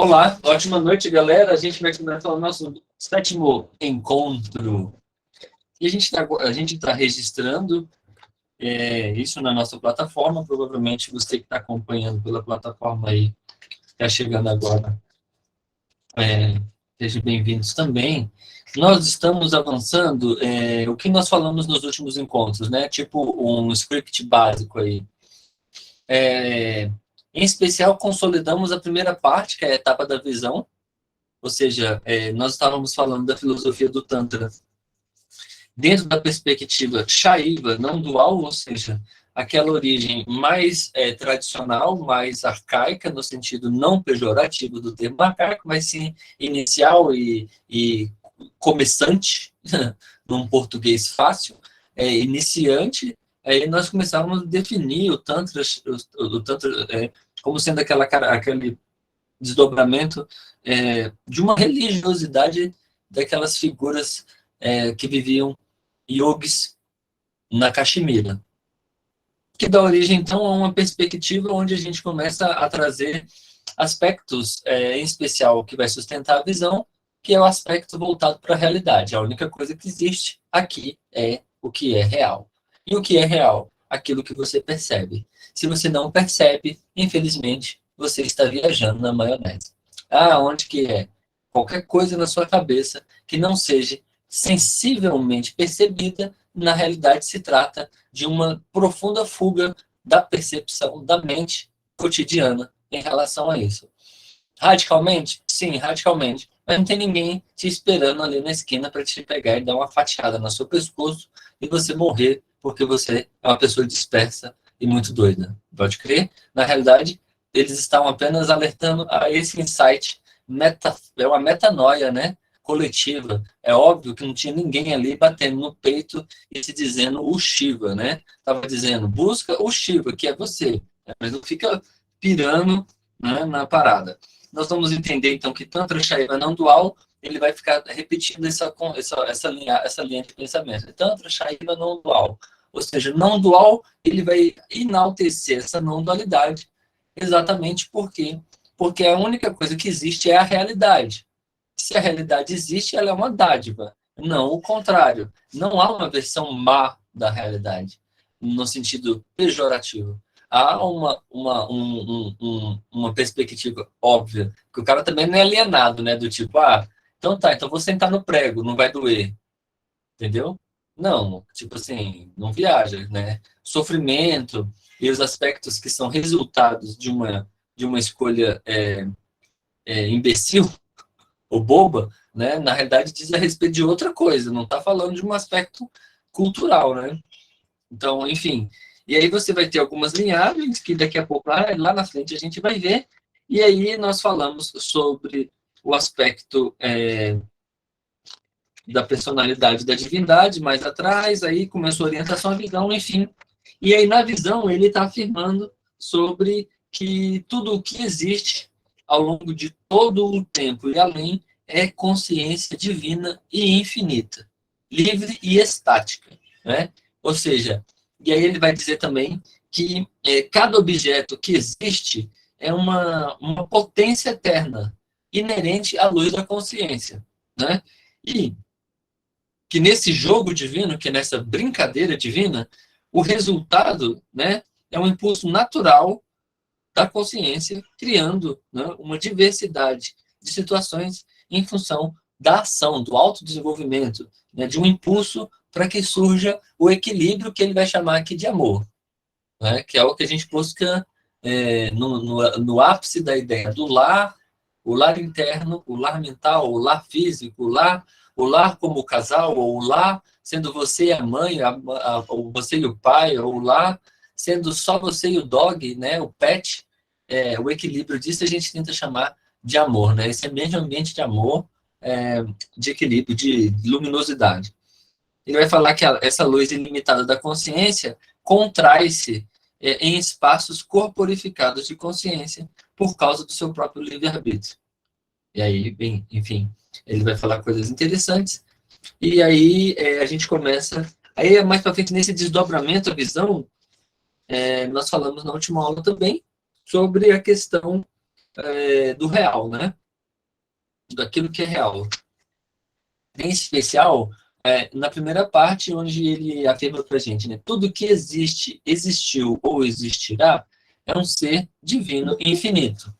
Olá, ótima noite, galera. A gente vai começar o nosso sétimo encontro. E a gente tá registrando isso na nossa plataforma. Provavelmente você que está acompanhando pela plataforma aí, está chegando agora. Sejam bem-vindos também. Nós estamos avançando o que nós falamos nos últimos encontros, né? Tipo um script básico aí. Em especial, consolidamos a primeira parte, que é a etapa da visão. Ou seja, nós estávamos falando da filosofia do Tantra dentro da perspectiva Shaiva, não dual, ou seja, aquela origem mais tradicional, mais arcaica, no sentido não pejorativo do termo arcaico, mas sim inicial e começante, num português fácil, iniciante. Aí nós começamos a definir o Tantra, como sendo aquele desdobramento de uma religiosidade daquelas figuras que viviam yogis na Caxemira, que dá origem, então, a uma perspectiva onde a gente começa a trazer aspectos, em especial, que vai sustentar a visão, que é o aspecto voltado para a realidade. A única coisa que existe aqui é o que é real. E o que é real? Aquilo que você percebe. Se você não percebe, infelizmente, você está viajando na maionese. Onde que é? Qualquer coisa na sua cabeça que não seja sensivelmente percebida, na realidade se trata de uma profunda fuga da percepção da mente cotidiana em relação a isso. Radicalmente? Sim, radicalmente. Mas não tem ninguém te esperando ali na esquina para te pegar e dar uma fatiada no seu pescoço e você morrer porque você é uma pessoa dispersa e muito doida. Pode crer? Na realidade, eles estão apenas alertando a esse insight, é uma metanoia, né? Coletiva. É óbvio que não tinha ninguém ali batendo no peito e se dizendo o Shiva, né? Estava dizendo, busca o Shiva, que é você. Mas não fica pirando, né, na parada. Nós vamos entender, então, que Tantra Shaiva não dual, ele vai ficar repetindo essa linha de pensamento. Tantra Shaiva não dual. Ou seja, não dual, ele vai enaltecer essa não dualidade. Exatamente por quê? Porque a única coisa que existe é a realidade. Se a realidade existe, ela é uma dádiva. Não o contrário. Não há uma versão má da realidade, no sentido pejorativo. Há uma perspectiva óbvia, que o cara também não é alienado, né? Do tipo, então tá, então vou sentar no prego, não vai doer. Entendeu? Não, tipo assim, não viaja, né? Sofrimento e os aspectos que são resultados de uma escolha imbecil ou boba, né? Na realidade diz a respeito de outra coisa, não está falando de um aspecto cultural, né? Então, enfim. E aí você vai ter algumas linhagens que daqui a pouco, lá na frente, a gente vai ver. E aí nós falamos sobre o aspecto da personalidade da divindade, mais atrás, aí começou a orientação à visão, enfim. E aí na visão ele está afirmando sobre que tudo o que existe ao longo de todo o tempo e além é consciência divina e infinita, livre e estática, né? Ou seja, e aí ele vai dizer também que cada objeto que existe é uma potência eterna, inerente à luz da consciência, né? E que nesse jogo divino, que nessa brincadeira divina, o resultado, né, é um impulso natural da consciência, criando, né, uma diversidade de situações em função da ação, do autodesenvolvimento, né, de um impulso para que surja o equilíbrio que ele vai chamar aqui de amor, né, que é o que a gente busca no ápice da ideia do lar, o lar interno, o lar mental, o lar físico, o lar como casal, ou o lar sendo você e a mãe, ou você e o pai, ou o lar sendo só você e o dog, né, o pet, o equilíbrio disso a gente tenta chamar de amor, né? Esse mesmo ambiente de amor, de equilíbrio, de luminosidade. Ele vai falar que essa luz ilimitada da consciência contrai-se em espaços corporificados de consciência por causa do seu próprio livre-arbítrio. E aí, bem, enfim, ele vai falar coisas interessantes. E aí a gente começa... Aí, mais para frente, nesse desdobramento, a visão, nós falamos na última aula também sobre a questão do real, né? Daquilo que é real. Em especial, na primeira parte, onde ele afirma para a gente, né? Tudo que existe, existiu ou existirá é um ser divino e infinito,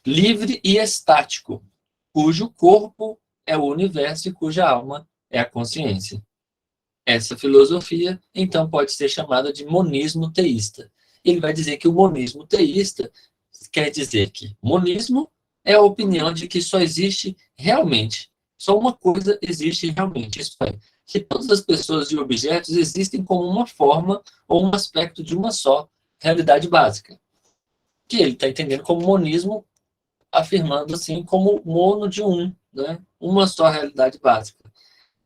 livre e estático, cujo corpo é o universo e cuja alma é a consciência. Essa filosofia, então, pode ser chamada de monismo teísta. Ele vai dizer que o monismo teísta quer dizer que monismo é a opinião de que só existe realmente, só uma coisa existe realmente, isso é, que todas as pessoas e objetos existem como uma forma ou um aspecto de uma só realidade básica. Que ele está entendendo como monismo, afirmando assim como mono de um, né? Uma só realidade básica.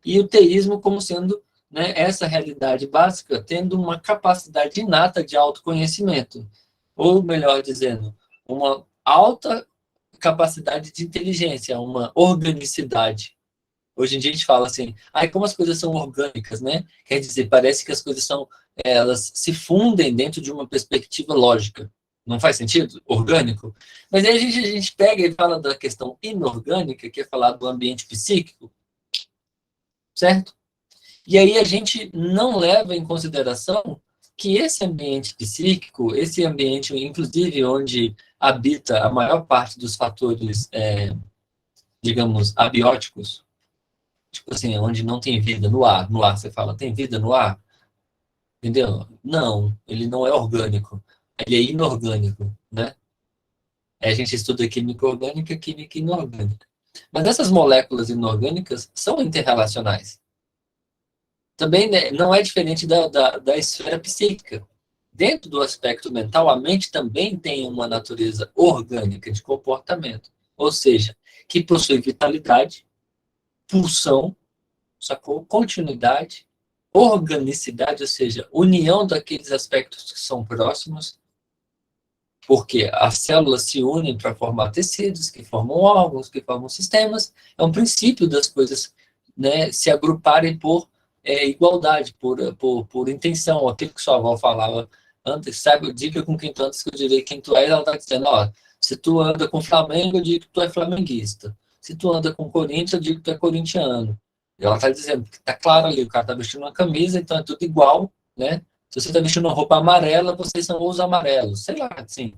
E o teísmo como sendo, né, essa realidade básica tendo uma capacidade inata de autoconhecimento, ou melhor dizendo, uma alta capacidade de inteligência, uma organicidade. Hoje em dia a gente fala assim, como as coisas são orgânicas, né? Quer dizer, parece que as coisas são, elas se fundem dentro de uma perspectiva lógica. Não faz sentido? Orgânico? Mas aí a gente pega e fala da questão inorgânica, que é falar do ambiente psíquico, certo? E aí a gente não leva em consideração que esse ambiente psíquico, esse ambiente, inclusive, onde habita a maior parte dos fatores, digamos, abióticos, tipo assim, onde não tem vida no ar você fala, tem vida no ar? Entendeu? Não, ele não é orgânico, ele é inorgânico, né? Aí a gente estuda química orgânica, química inorgânica. Mas essas moléculas inorgânicas são interrelacionais. Também, né, não é diferente da esfera psíquica. Dentro do aspecto mental, a mente também tem uma natureza orgânica de comportamento, ou seja, que possui vitalidade, pulsão, sacou? Continuidade, organicidade, ou seja, união daqueles aspectos que são próximos, porque as células se unem para formar tecidos, que formam órgãos, que formam sistemas. É um princípio das coisas, né, se agruparem por igualdade, por intenção. Aquilo que sua avó falava antes, sabe? Diga com quem tu antes que eu direi quem tu és. Ela está dizendo: ó, se tu anda com Flamengo, eu digo que tu é flamenguista. Se tu anda com Corinthians, eu digo que tu é corintiano. E ela está dizendo, porque está claro ali, o cara está vestindo uma camisa, então é tudo igual, né? Se você está vestindo uma roupa amarela, vocês são os amarelos. Sei lá, assim.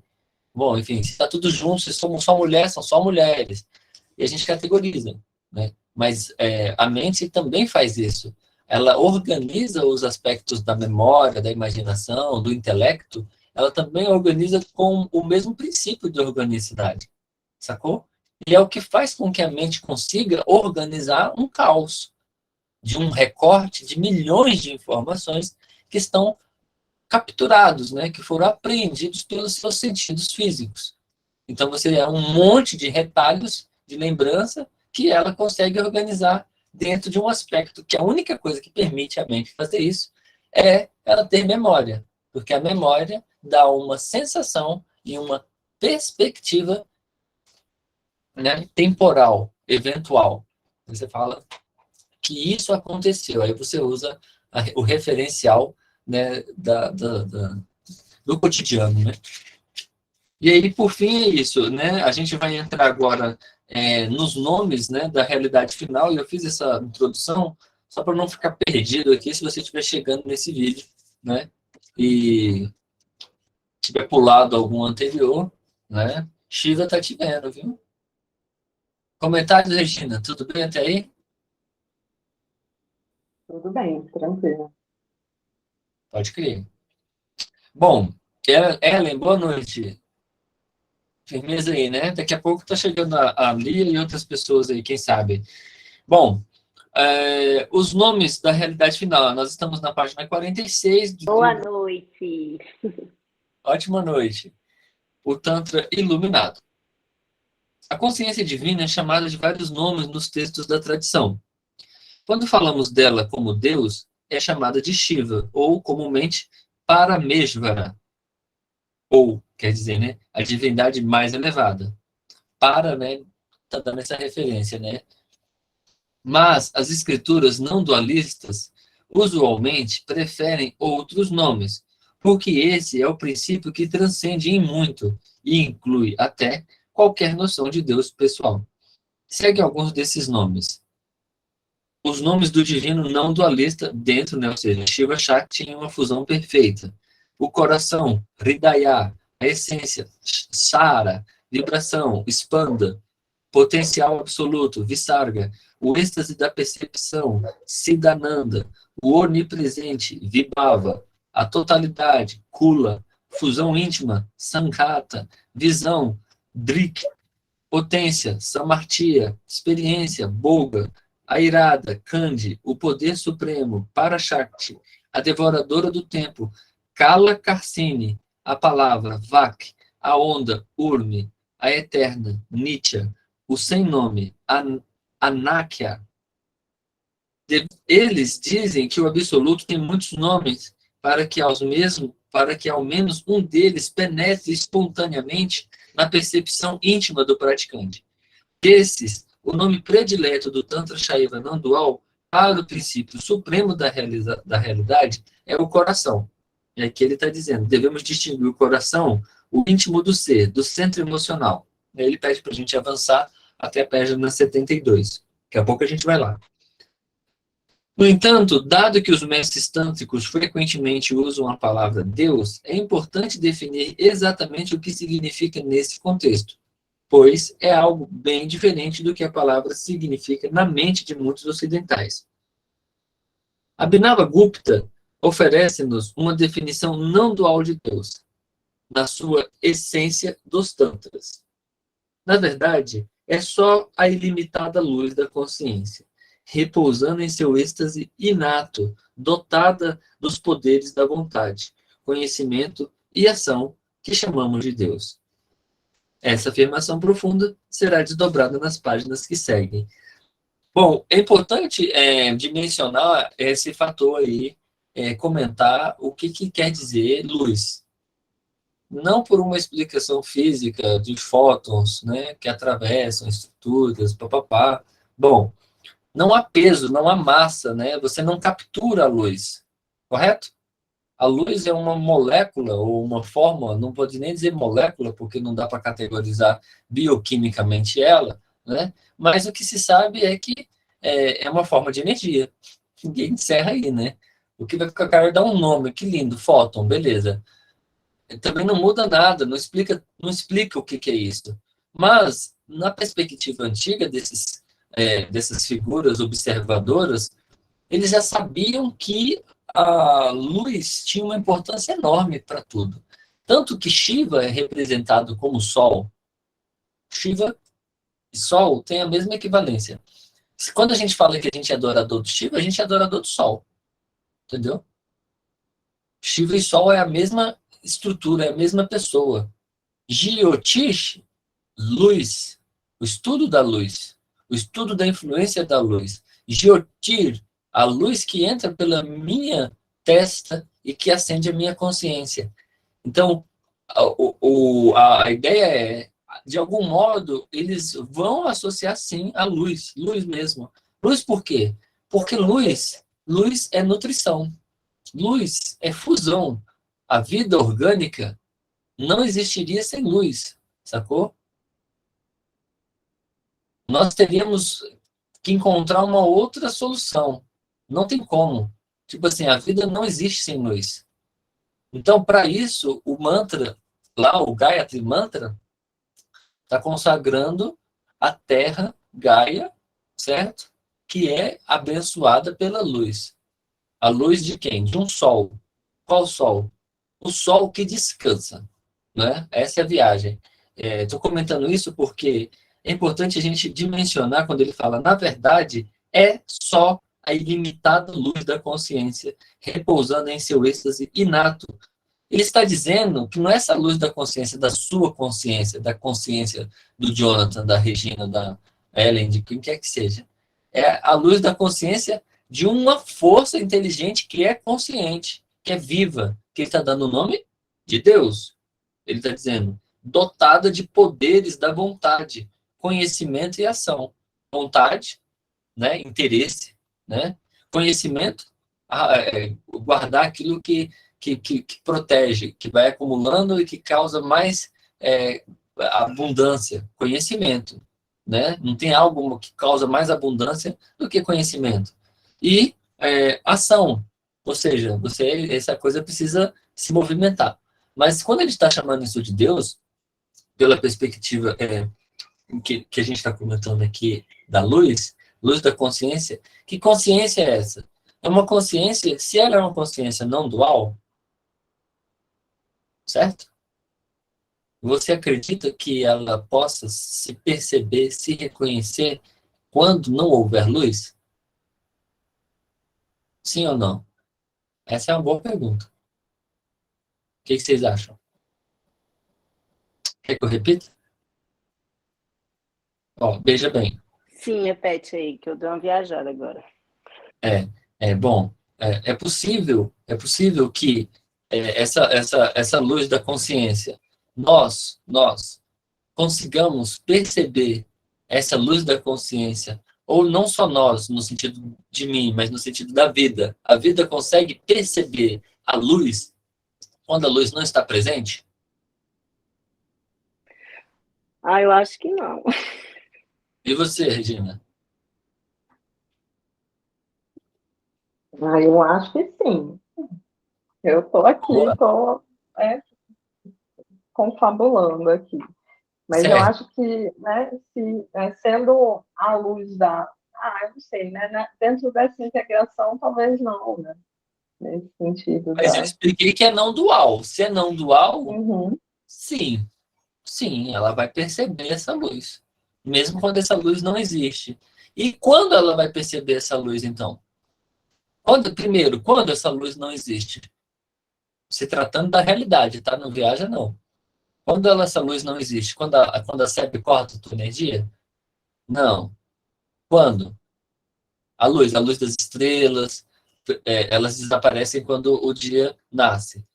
Bom, enfim, se está tudo junto, se somos só mulheres, são só mulheres. E a gente categoriza, né? Mas a mente também faz isso. Ela organiza os aspectos da memória, da imaginação, do intelecto. Ela também organiza com o mesmo princípio de organicidade, sacou? E é o que faz com que a mente consiga organizar um caos de um recorte de milhões de informações que estão capturados, né, que foram apreendidos pelos seus sentidos físicos. Então você é um monte de retalhos de lembrança que ela consegue organizar dentro de um aspecto que a única coisa que permite a mente fazer isso é ela ter memória, porque a memória dá uma sensação e uma perspectiva, né, temporal, eventual. Você fala que isso aconteceu, aí você usa o referencial, né, do cotidiano, né? E aí, por fim, é isso, né? A gente vai entrar agora nos nomes, né, da realidade final, e eu fiz essa introdução só para não ficar perdido aqui se você estiver chegando nesse vídeo, né? E tiver pulado algum anterior, né? Shiva tá te vendo, viu? Comentários, Regina, tudo bem até aí? Tudo bem, tranquilo. Pode crer. Bom, Ellen, boa noite. Firmeza aí, né? Daqui a pouco tá chegando a Lia e outras pessoas aí, quem sabe. Bom, os nomes da realidade final. Nós estamos na página 46 do Boa livro. noite. Ótima noite. O Tantra Iluminado. A consciência divina é chamada de vários nomes nos textos da tradição. Quando falamos dela como Deus, é chamada de Shiva, ou comumente Parameshvara, ou, quer dizer, né, a divindade mais elevada. Para, né, tá dando essa referência, né? Mas as escrituras não dualistas usualmente preferem outros nomes, porque esse é o princípio que transcende em muito e inclui até qualquer noção de Deus pessoal. Segue alguns desses nomes. Os nomes do divino não dualista dentro, né, ou seja, Shiva Shakti em uma fusão perfeita. O coração, Hridaya, a essência, Sara, vibração, expanda, potencial absoluto, Visarga, o êxtase da percepção, Siddhananda, o onipresente, Vibhava, a totalidade, Kula, fusão íntima, Sankhata, visão, Drik, potência, Samartia, experiência, Boga, a irada, Kandi, o poder supremo, Parashakti, a devoradora do tempo, Kala Karsini, a palavra, Vak, a onda, Urmi, a eterna, Nitya, o sem nome, Anakya. Eles dizem que o absoluto tem muitos nomes para que ao menos um deles penetre espontaneamente na percepção íntima do praticante. Desses, o nome predileto do Tantra Shaiva não dual para o princípio supremo da realidade é o coração. E aqui ele está dizendo, devemos distinguir o coração, o íntimo do ser, do centro emocional. Aí ele pede para a gente avançar até a página 72. Daqui a pouco a gente vai lá. No entanto, dado que os mestres tântricos frequentemente usam a palavra Deus, é importante definir exatamente o que significa nesse contexto, pois é algo bem diferente do que a palavra significa na mente de muitos ocidentais. Abhinava Gupta oferece-nos uma definição não dual de Deus, na sua essência dos tantras. Na verdade, é só a ilimitada luz da consciência, repousando em seu êxtase inato, dotada dos poderes da vontade, conhecimento e ação que chamamos de Deus. Essa afirmação profunda será desdobrada nas páginas que seguem. Bom, é importante dimensionar esse fator aí, comentar o que quer dizer luz. Não por uma explicação física de fótons, né, que atravessam estruturas, papapá. Bom, não há peso, não há massa, né? Você não captura a luz, correto? A luz é uma molécula ou uma fórmula, não pode nem dizer molécula, porque não dá para categorizar bioquimicamente ela, né? Mas o que se sabe é que é uma forma de energia. Ninguém encerra aí, né? O que vai ficar caro é dar um nome, que lindo, fóton, beleza. Também não muda nada, não explica o que é isso. Mas, na perspectiva antiga dessas figuras observadoras, eles já sabiam que a luz tinha uma importância enorme para tudo. Tanto que Shiva é representado como Sol. Shiva e Sol têm a mesma equivalência. Quando a gente fala que a gente é adorador do Shiva, a gente é adorador do Sol. Entendeu? Shiva e Sol é a mesma estrutura, é a mesma pessoa. Jyotish, luz, o estudo da luz, o estudo da influência da luz. Jyotir, a luz que entra pela minha testa e que acende a minha consciência. Então, a ideia é, de algum modo, eles vão associar sim a luz, luz mesmo. Luz por quê? Porque luz é nutrição, luz é fusão. A vida orgânica não existiria sem luz, sacou? Nós teríamos que encontrar uma outra solução. Não tem como. Tipo assim, a vida não existe sem luz. Então, para isso, o mantra, lá, o Gayatri Mantra, está consagrando a terra Gaia, certo? Que é abençoada pela luz. A luz de quem? De um sol. Qual sol? O sol que descansa, né? Essa é a viagem. Estou comentando isso porque é importante a gente dimensionar quando ele fala, na verdade, é só a ilimitada luz da consciência repousando em seu êxtase inato. Ele está dizendo que não é essa luz da consciência, da sua consciência, da consciência do Jonathan, da Regina, da Ellen, de quem quer que seja. É a luz da consciência de uma força inteligente que é consciente, que é viva, que ele está dando o nome de Deus. Ele está dizendo, dotada de poderes da vontade, conhecimento e ação. Vontade, né, interesse, né? Conhecimento, guardar aquilo que protege, que vai acumulando e que causa mais abundância, conhecimento, né? Não tem algo que causa mais abundância do que conhecimento. E ação, ou seja, essa coisa precisa se movimentar. Mas quando ele está chamando isso de Deus, pela perspectiva que a gente está comentando aqui da luz, luz da consciência, que consciência é essa? É uma consciência, se ela é uma consciência não dual, certo? Você acredita que ela possa se perceber, se reconhecer quando não houver luz? Sim ou não? Essa é uma boa pergunta. O que vocês acham? Quer que eu repita? Ó, veja bem. Sim, repete aí, que eu dei uma viajada agora. Bom, é possível que essa luz da consciência, nós consigamos perceber essa luz da consciência, ou não só nós, no sentido de mim, mas no sentido da vida. A vida consegue perceber a luz quando a luz não está presente? Eu acho que não. E você, Regina? Eu acho que sim. Eu estou aqui, Boa. estou confabulando aqui. Mas eu Certo. acho que, né, sendo a luz eu não sei, né? Dentro dessa integração, talvez não, né? Nesse sentido Mas eu expliquei que é não dual. Se é não dual, Uhum. sim, ela vai perceber essa luz, mesmo quando essa luz não existe. E quando ela vai perceber essa luz, então? Quando essa luz não existe? Se tratando da realidade, tá? Não viaja, não. Quando essa luz não existe? Quando a SEB corta a tua energia? Não. Quando? A luz das estrelas, elas desaparecem quando o dia nasce.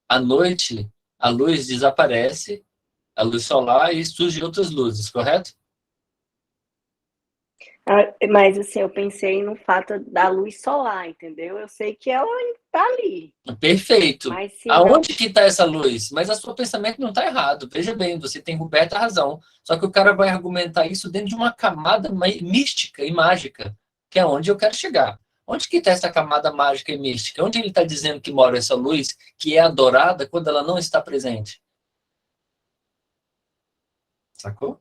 À noite, a luz desaparece, a luz solar, e surgem outras luzes, correto? Mas assim, eu pensei no fato da luz solar, entendeu? Eu sei que ela está ali. Perfeito. Mas se Aonde que está essa luz? Mas o seu pensamento não está errado. Veja bem, você tem coberta a razão. Só que o cara vai argumentar isso dentro de uma camada mística e mágica, que é onde eu quero chegar. Onde que está essa camada mágica e mística? Onde ele está dizendo que mora essa luz que é adorada quando ela não está presente? Sacou?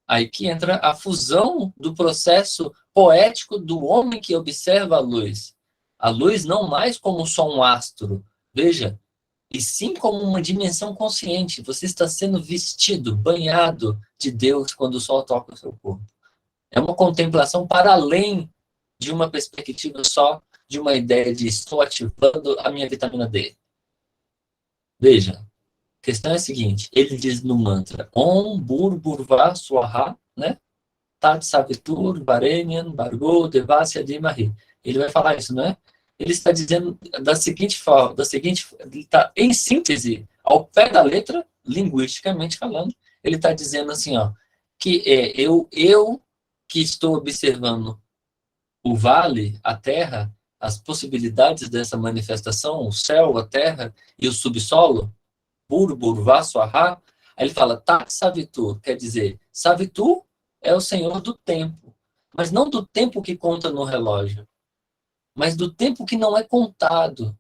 Aí que entra a fusão do processo poético do homem que observa a luz. A luz não mais como só um astro, veja, e sim como uma dimensão consciente. Você está sendo vestido, banhado de Deus quando o sol toca o seu corpo. É uma contemplação para além de uma perspectiva só de uma ideia de estou ativando a minha vitamina D. Veja, a questão é a seguinte, ele diz no mantra Om Burburva Swaha, né? Tat Savitur Varenyan Bargo Devasya Dhimahi. Ele vai falar isso, não é? Ele está dizendo da seguinte forma, ele está em síntese, ao pé da letra, linguisticamente falando, ele está dizendo assim, ó, que eu que estou observando o vale, a terra, as possibilidades dessa manifestação, o céu, a terra e o subsolo, Burbur Vaswaha, aí ele fala Tat Savitur, quer dizer, Savitur é o senhor do tempo, mas não do tempo que conta no relógio, mas do tempo que não é contado,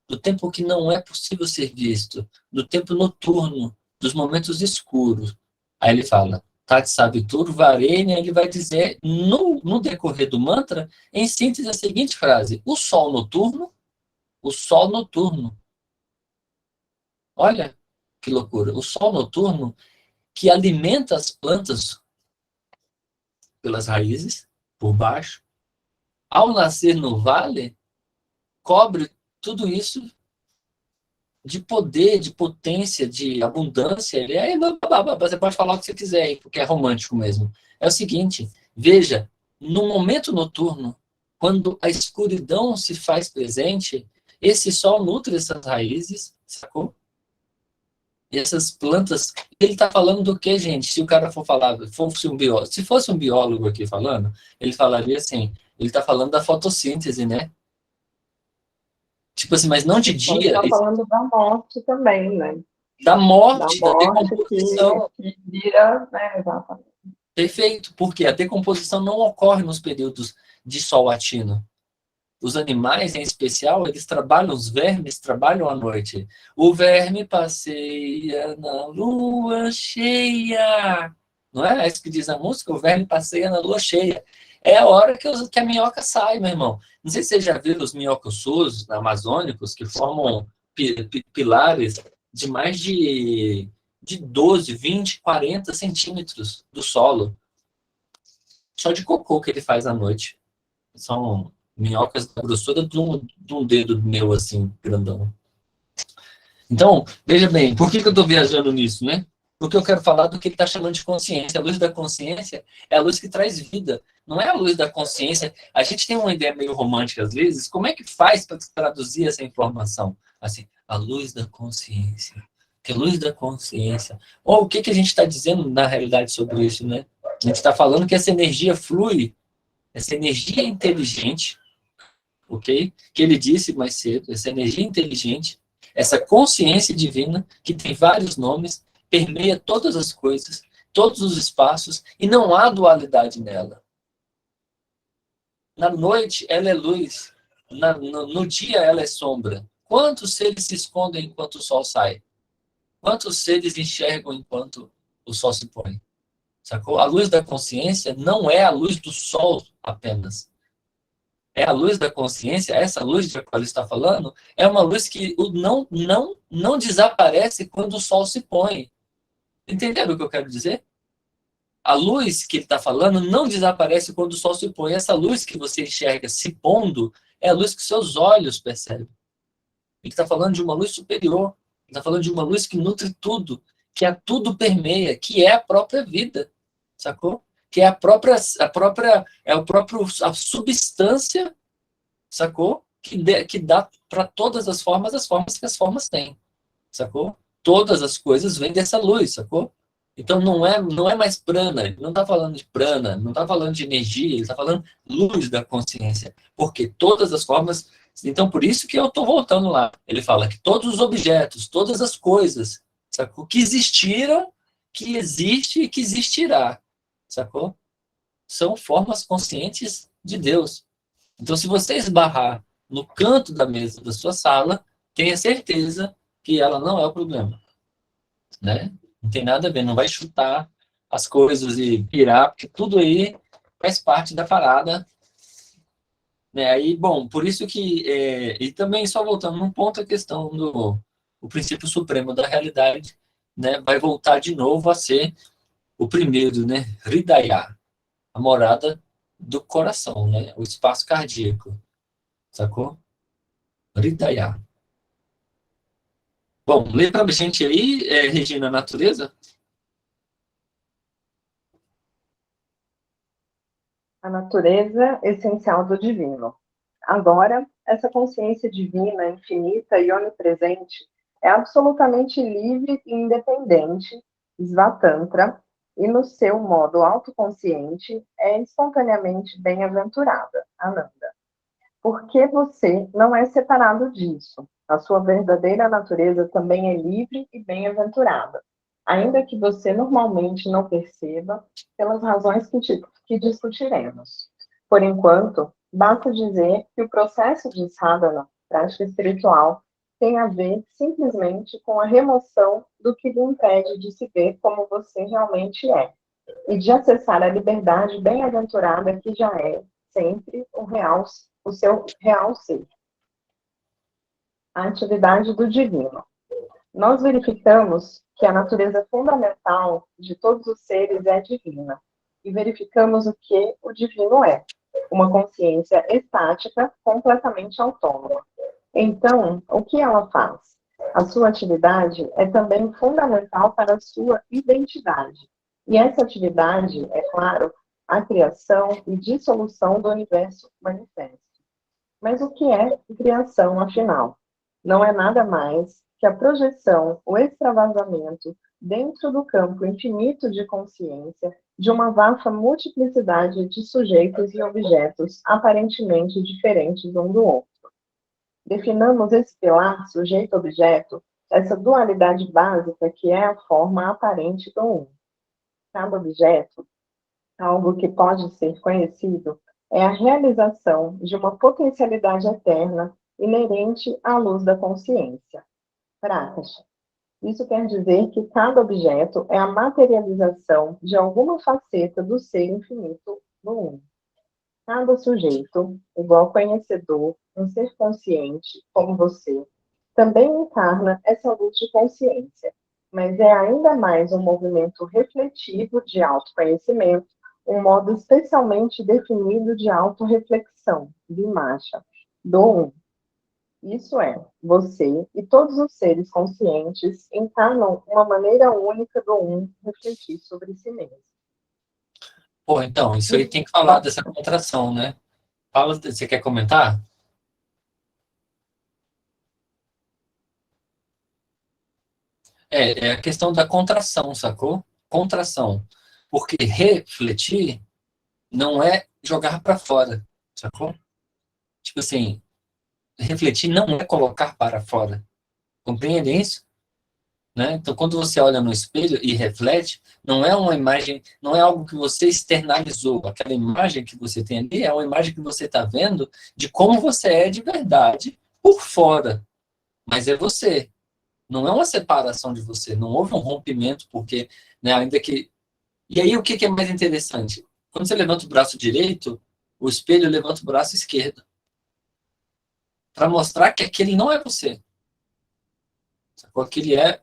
do tempo que não é possível ser visto, do tempo noturno, dos momentos escuros. Aí ele fala, Tat Savitur Varenya, ele vai dizer, no decorrer do mantra, em síntese, a seguinte frase, o sol noturno, olha que loucura, o sol noturno que alimenta as plantas pelas raízes, por baixo, ao nascer no vale, cobre tudo isso de poder, de potência, de abundância. E aí você pode falar o que você quiser, porque é romântico mesmo. É o seguinte, veja, no momento noturno, quando a escuridão se faz presente, esse sol nutre essas raízes, sacou? E essas plantas, ele está falando do que, gente? Se o cara for falar, se fosse um biólogo aqui falando, ele falaria assim, ele está falando da fotossíntese, né? Tipo assim, mas não de Então, dia, está falando da morte também, né? da Da morte, da morte decomposição. que vira, né? Exatamente. Perfeito, porque a decomposição não ocorre nos períodos de sol latino. Os animais, em especial, eles trabalham, os vermes trabalham à noite. O verme passeia na lua cheia. Não é isso que diz a música? O verme passeia na lua cheia. É a hora que a minhoca sai, meu irmão. Não sei se você já viu os minhocossus amazônicos, que formam pilares de mais de 12, 20, 40 centímetros do solo. Só de cocô que ele faz à noite. São minhocas da grossura de um dedo meu, assim, grandão. Então, veja bem, por que eu estou viajando nisso, né? Porque eu quero falar do que ele está chamando de consciência. A luz da consciência é a luz que traz vida. Não é a luz da consciência. A gente tem uma ideia meio romântica, às vezes. Como é que faz para traduzir essa informação? Assim, a luz da consciência. Que luz da consciência. Ou o que a gente está dizendo, na realidade, sobre isso, né? A gente está falando que essa energia flui, essa energia inteligente, ok? Que ele disse mais cedo, essa energia inteligente, essa consciência divina, que tem vários nomes, permeia todas as coisas, todos os espaços, e não há dualidade nela. Na noite, ela é luz, no dia, ela é sombra. Quantos seres se escondem enquanto o sol sai? Quantos seres enxergam enquanto o sol se põe? Sacou? A luz da consciência não é a luz do sol apenas. É a luz da consciência, essa luz de qual ele está falando, é uma luz que não desaparece quando o sol se põe. Entenderam o que eu quero dizer? A luz que ele está falando não desaparece quando o sol se põe. Essa luz que você enxerga se pondo é a luz que seus olhos percebem. Ele está falando de uma luz superior. Ele está falando de uma luz que nutre tudo, que a tudo permeia, que é a própria vida. Sacou? Que é a substância, sacou? Que dá para todas as formas que as formas têm, sacou? Todas as coisas vêm dessa luz, sacou? Então não é mais prana, ele não está falando de prana, não está falando de energia, ele está falando luz da consciência, porque todas as formas. Então, por isso que eu estou voltando lá. Ele fala que todos os objetos, todas as coisas, sacou? Que existiram, que existe e que existirá, sacou? São formas conscientes de Deus. Então, se você esbarrar no canto da mesa da sua sala, tenha certeza que ela não é o problema, né? Não tem nada a ver, não vai chutar as coisas e pirar, porque tudo aí faz parte da parada, né? Aí, bom, por isso que e também só voltando num ponto a questão do o princípio supremo da realidade, né? Vai voltar de novo a ser o primeiro, né? Hridaya, a morada do coração, né? O espaço cardíaco, sacou? Hridaya. Bom, lê para a gente aí, Regina, a natureza. A natureza essencial do divino. Agora, essa consciência divina, infinita e onipresente é absolutamente livre e independente, Svatantra, e no seu modo autoconsciente é espontaneamente bem-aventurada, Ananda. Porque você não é separado disso. A sua verdadeira natureza também é livre e bem-aventurada, ainda que você normalmente não perceba, pelas razões que discutiremos. Por enquanto, basta dizer que o processo de sadhana, prática espiritual, tem a ver simplesmente com a remoção do que lhe impede de se ver como você realmente é, e de acessar a liberdade bem-aventurada que já é sempre o seu real ser. A atividade do divino. Nós verificamos que a natureza fundamental de todos os seres é divina, e verificamos o que o divino é, uma consciência estática completamente autônoma. Então, o que ela faz? A sua atividade é também fundamental para a sua identidade. E essa atividade, é claro, a criação e dissolução do universo manifesto. Mas o que é criação, afinal? Não é nada mais que a projeção, o extravasamento, dentro do campo infinito de consciência, de uma vasta multiplicidade de sujeitos e objetos aparentemente diferentes um do outro. Definamos esse pilar, sujeito-objeto, essa dualidade básica que é a forma aparente do um. Cada objeto, algo que pode ser conhecido, é a realização de uma potencialidade eterna inerente à luz da consciência. Prakasha. Isso quer dizer que cada objeto é a materialização de alguma faceta do ser infinito do um. Cada sujeito, igual conhecedor, um ser consciente, como você, também encarna essa luz de consciência, mas é ainda mais um movimento refletivo de autoconhecimento, um modo especialmente definido de autorreflexão, Vimarsha, do um. Isso é, você e todos os seres conscientes encarnam uma maneira única do um refletir sobre si mesmo. Pô, então, isso aí tem que falar dessa contração, né? Fala, você quer comentar? É a questão da contração, sacou? Contração. Porque refletir não é jogar para fora, sacou? Tipo assim, refletir não é colocar para fora. Compreende isso? Né? Então, quando você olha no espelho e reflete, não é uma imagem, não é algo que você externalizou. Aquela imagem que você tem ali é uma imagem que você está vendo de como você é de verdade por fora. Mas é você. Não é uma separação de você. Não houve um rompimento, porque, né, ainda que. E aí, o que é mais interessante? Quando você levanta o braço direito, o espelho levanta o braço esquerdo. Para mostrar que aquele não é você. Sacou? Aquele é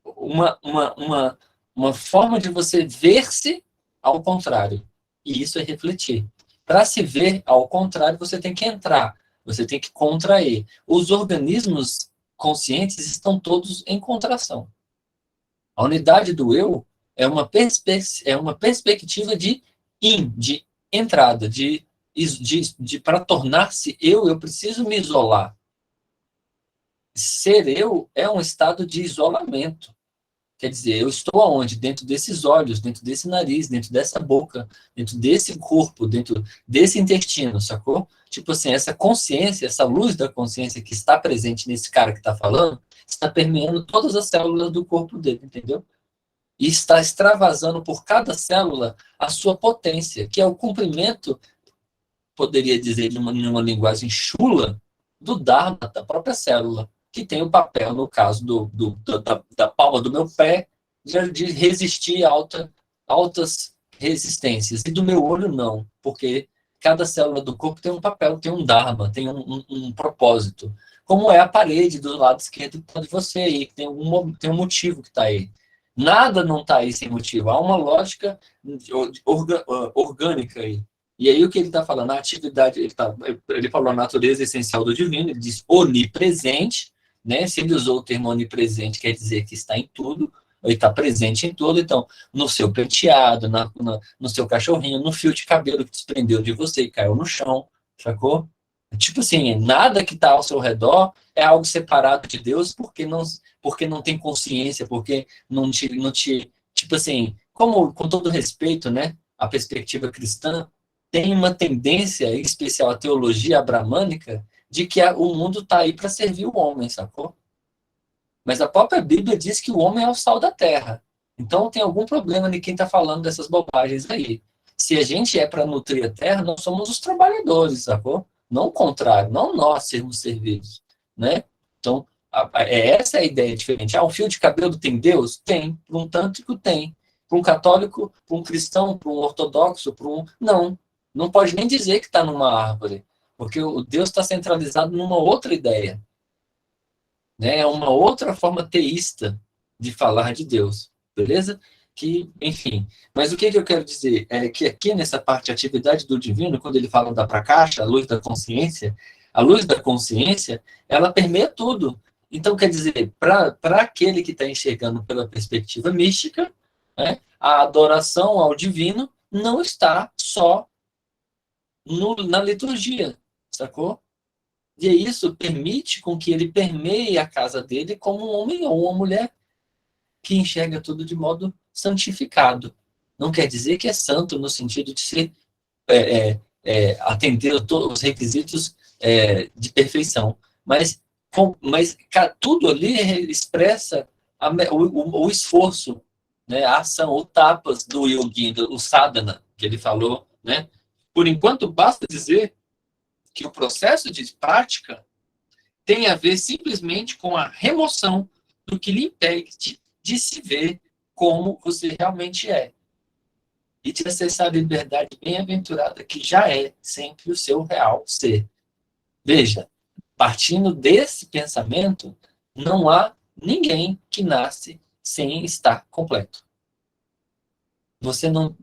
uma forma de você ver-se ao contrário. E isso é refletir. Para se ver ao contrário, você tem que entrar, você tem que contrair. Os organismos conscientes estão todos em contração. A unidade do eu é uma perspectiva de entrada, para tornar-se eu preciso me isolar. Ser eu é um estado de isolamento. Quer dizer, eu estou aonde? Dentro desses olhos, dentro desse nariz, dentro dessa boca, dentro desse corpo, dentro desse intestino, sacou? Tipo assim, essa consciência, essa luz da consciência que está presente nesse cara que está falando, está permeando todas as células do corpo dele, entendeu? E está extravasando por cada célula a sua potência, que é o cumprimento, poderia dizer numa linguagem chula, do Dharma da própria célula, que tem o papel, no caso da palma do meu pé, de resistir a altas resistências. E do meu olho, não, porque cada célula do corpo tem um papel, tem um Dharma, tem um propósito. Como é a parede do lado esquerdo de você aí, que tem um motivo que está aí. Nada não está aí sem motivo. Há uma lógica orgânica aí. E aí o que ele está falando? A atividade, ele falou a natureza essencial do divino, ele diz onipresente, né? Se ele usou o termo onipresente, quer dizer que está em tudo, ele está presente em tudo, então, no seu penteado, no seu cachorrinho, no fio de cabelo que desprendeu de você e caiu no chão, sacou? Tipo assim, nada que está ao seu redor é algo separado de Deus porque não tem consciência, porque não te. Tipo assim, como, com todo respeito, né? A perspectiva cristã tem uma tendência, em especial a teologia abramânica, de que o mundo está aí para servir o homem, sacou? Mas a própria Bíblia diz que o homem é o sal da terra. Então tem algum problema de quem está falando dessas bobagens aí. Se a gente é para nutrir a terra, nós somos os trabalhadores, sacou? Não o contrário, não nós sermos servidos, né? Então, essa é a ideia diferente. Ah, um fio de cabelo tem Deus? Tem. Para um tântrico, tem. Para um católico, para um cristão, para um ortodoxo, para um... Não. Não pode nem dizer que está numa árvore, porque o Deus está centralizado numa outra ideia, né? É uma outra forma teísta de falar de Deus, beleza? Que, enfim. Mas o que eu quero dizer é que aqui nessa parte atividade do divino, quando ele fala da prakasha, a luz da consciência, ela permeia tudo. Então, quer dizer, para aquele que está enxergando pela perspectiva mística, né, a adoração ao divino não está só na liturgia, sacou? E isso permite com que ele permeie a casa dele como um homem ou uma mulher que enxerga tudo de modo santificado. Não quer dizer que é santo no sentido de ser atender a todos os requisitos de perfeição, Mas tudo ali expressa o esforço, né, a ação, o tapas do yogi, o sadhana, que ele falou, né? Por enquanto, basta dizer que o processo de prática tem a ver simplesmente com a remoção do que lhe impede de se ver como você realmente é. E de acessar a liberdade bem-aventurada que já é sempre o seu real ser. Veja, partindo desse pensamento, não há ninguém que nasce sem estar completo. Você não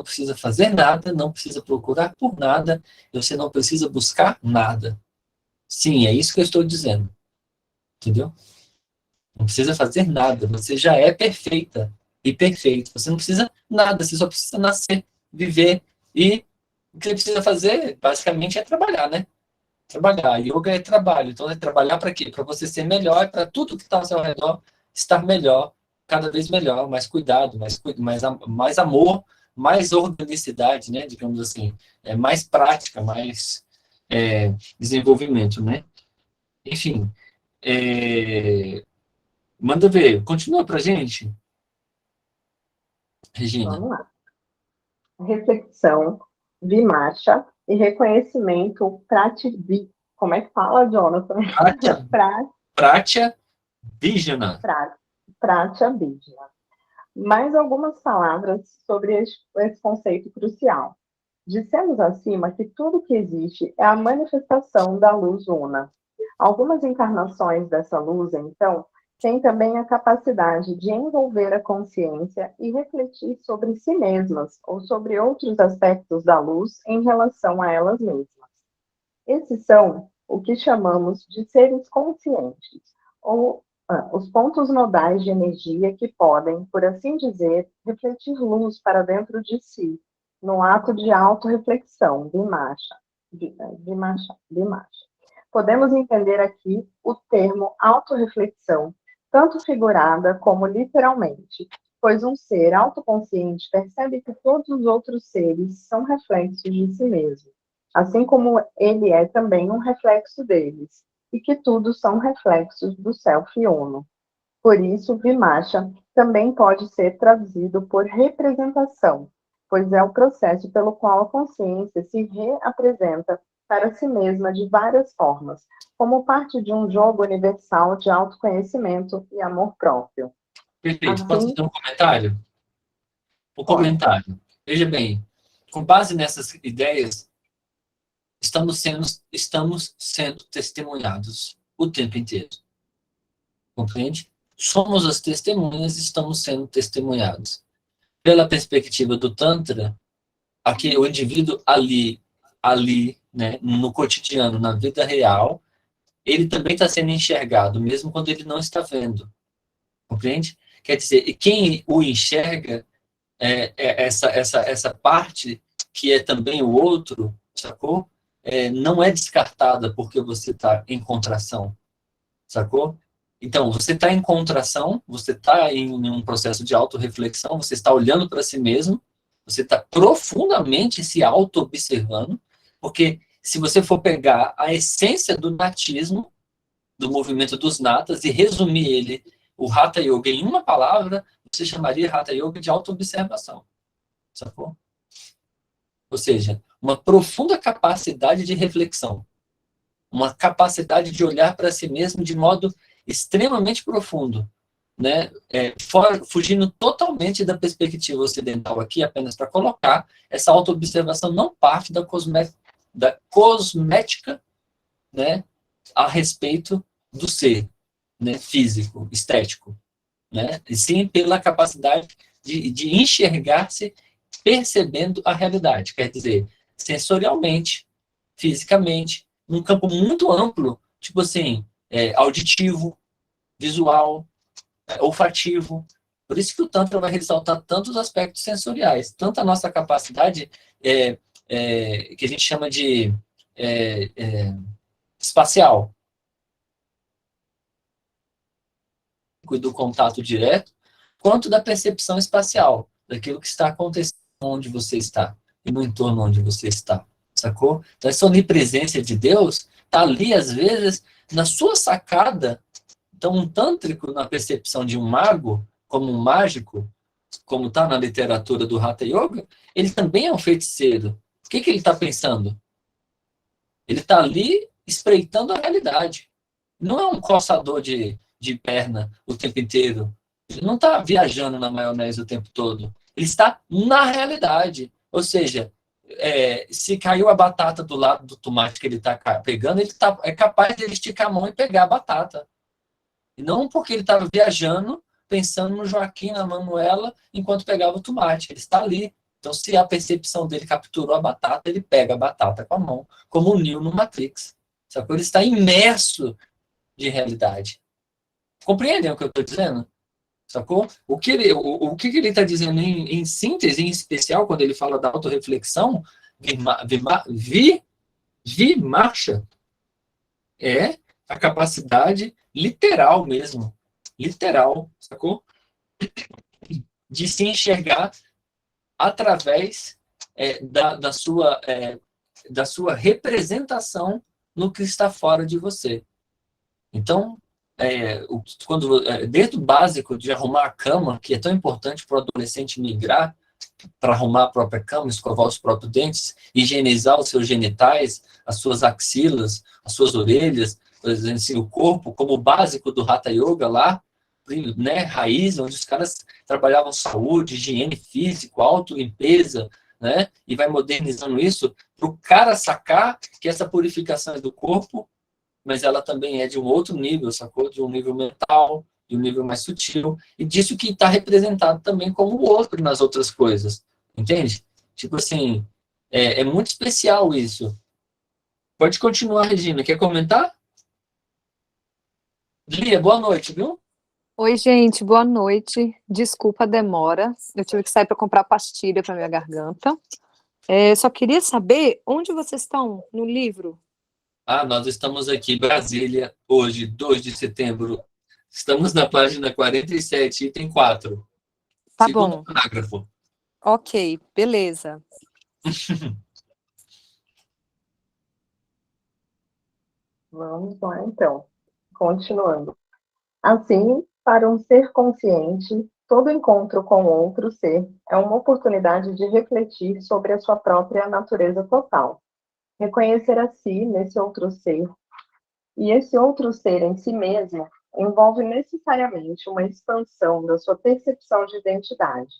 precisa fazer nada, não precisa procurar por nada, você não precisa buscar nada. Sim, é isso que eu estou dizendo. Entendeu? Não precisa fazer nada, você já é perfeita e perfeito. Você não precisa nada, você só precisa nascer, viver. E o que você precisa fazer, basicamente, é trabalhar, né? Trabalhar. Yoga é trabalho. Então, é trabalhar para quê? Para você ser melhor, para tudo que está ao seu redor estar melhor, cada vez melhor, mais cuidado, mais amor, mais organicidade, né? Digamos assim, mais prática, mais desenvolvimento, né? Enfim, manda ver. Continua para gente, Regina. Vamos lá. Reflexão, vimarcha e reconhecimento prativi. Como é que fala, Jonathan? Pratya Vijana. Pratya Vijana. Mais algumas palavras sobre esse conceito crucial. Dissemos acima que tudo que existe é a manifestação da luz una. Algumas encarnações dessa luz, então, têm também a capacidade de envolver a consciência e refletir sobre si mesmas ou sobre outros aspectos da luz em relação a elas mesmas. Esses são o que chamamos de seres conscientes, ou os pontos nodais de energia que podem, por assim dizer, refletir luz para dentro de si, no ato de autorreflexão, vimarcha. Podemos entender aqui o termo autorreflexão, tanto figurada como literalmente, pois um ser autoconsciente percebe que todos os outros seres são reflexos de si mesmo, assim como ele é também um reflexo deles, e que tudo são reflexos do Self Uno. Por isso, Vimarcha também pode ser traduzido por representação, pois é o processo pelo qual a consciência se reapresenta para si mesma de várias formas, como parte de um jogo universal de autoconhecimento e amor próprio. Perfeito. Assim, posso fazer um comentário? O comentário. Veja bem, com base nessas ideias, estamos sendo testemunhados o tempo inteiro. Compreende? Somos as testemunhas e estamos sendo testemunhados. Pela perspectiva do Tantra, aqui o indivíduo ali, né, no cotidiano, na vida real, ele também está sendo enxergado, mesmo quando ele não está vendo. Compreende? Quer dizer, quem o enxerga essa parte que é também o outro, sacou? Não é descartada porque você está em contração, sacou? Então, você está em contração, você está em um processo de autorreflexão, você está olhando para si mesmo, você está profundamente se auto-observando, porque se você for pegar a essência do natismo, do movimento dos natas, e resumir ele, o Hatha Yoga, em uma palavra, você chamaria Hatha Yoga de auto-observação, sacou? Ou seja, uma profunda capacidade de reflexão, uma capacidade de olhar para si mesmo de modo extremamente profundo, né? Fugindo totalmente da perspectiva ocidental aqui, apenas para colocar, essa autoobservação não parte da cosmética, né, a respeito do ser, né, físico, estético, né? E sim pela capacidade de enxergar-se percebendo a realidade, quer dizer, sensorialmente, fisicamente, num campo muito amplo, tipo assim, auditivo, visual, olfativo. Por isso que o Tantra vai ressaltar tantos aspectos sensoriais, tanto a nossa capacidade que a gente chama de espacial, do contato direto, quanto da percepção espacial, daquilo que está acontecendo onde você está e no entorno onde você está, sacou? Então, essa onipresença de Deus está ali, às vezes, na sua sacada, então um tântrico na percepção de um mago, como um mágico, como está na literatura do Hatha Yoga, ele também é um feiticeiro. O que ele está pensando? Ele está ali espreitando a realidade. Não é um coçador de perna o tempo inteiro. Ele não está viajando na maionese o tempo todo. Ele está na realidade. Ou seja, se caiu a batata do lado do tomate que ele está pegando, é capaz de ele esticar a mão e pegar a batata. E não porque ele estava viajando, pensando no Joaquim, na Manuela, enquanto pegava o tomate. Ele está ali. Então, se a percepção dele capturou a batata, ele pega a batata com a mão, como o Neo no Matrix. Sacou? Ele está imerso de realidade. Compreendem o que eu estou dizendo? Sacou? O que ele está dizendo em síntese, em especial, quando ele fala da autorreflexão, marcha, é a capacidade literal mesmo, literal, sacou? De se enxergar através da sua representação no que está fora de você. Então, desde o básico de arrumar a cama, que é tão importante para o adolescente migrar, para arrumar a própria cama, escovar os próprios dentes, higienizar os seus genitais, as suas axilas, as suas orelhas, por exemplo, assim, o corpo, como o básico do Hatha Yoga lá, né, raiz, onde os caras trabalhavam saúde, higiene físico, autolimpeza, né, e vai modernizando isso para o cara sacar que essa purificação é do corpo, mas ela também é de um outro nível, sacou? De um nível mental, de um nível mais sutil, e disso que está representado também como o outro nas outras coisas, entende? Tipo assim, é muito especial isso. Pode continuar, Regina. Quer comentar? Lia, boa noite, viu? Oi, gente, boa noite. Desculpa a demora. Eu tive que sair para comprar pastilha para minha garganta. Só queria saber onde vocês estão no livro. Nós estamos aqui em Brasília, hoje, 2 de setembro. Estamos na página 47, item 4. Tá Segundo bom. parágrafo. Ok, beleza. Vamos lá, então. Continuando. Assim, para um ser consciente, todo encontro com outro ser é uma oportunidade de refletir sobre a sua própria natureza total, reconhecer a si nesse outro ser, e esse outro ser em si mesmo envolve necessariamente uma expansão da sua percepção de identidade.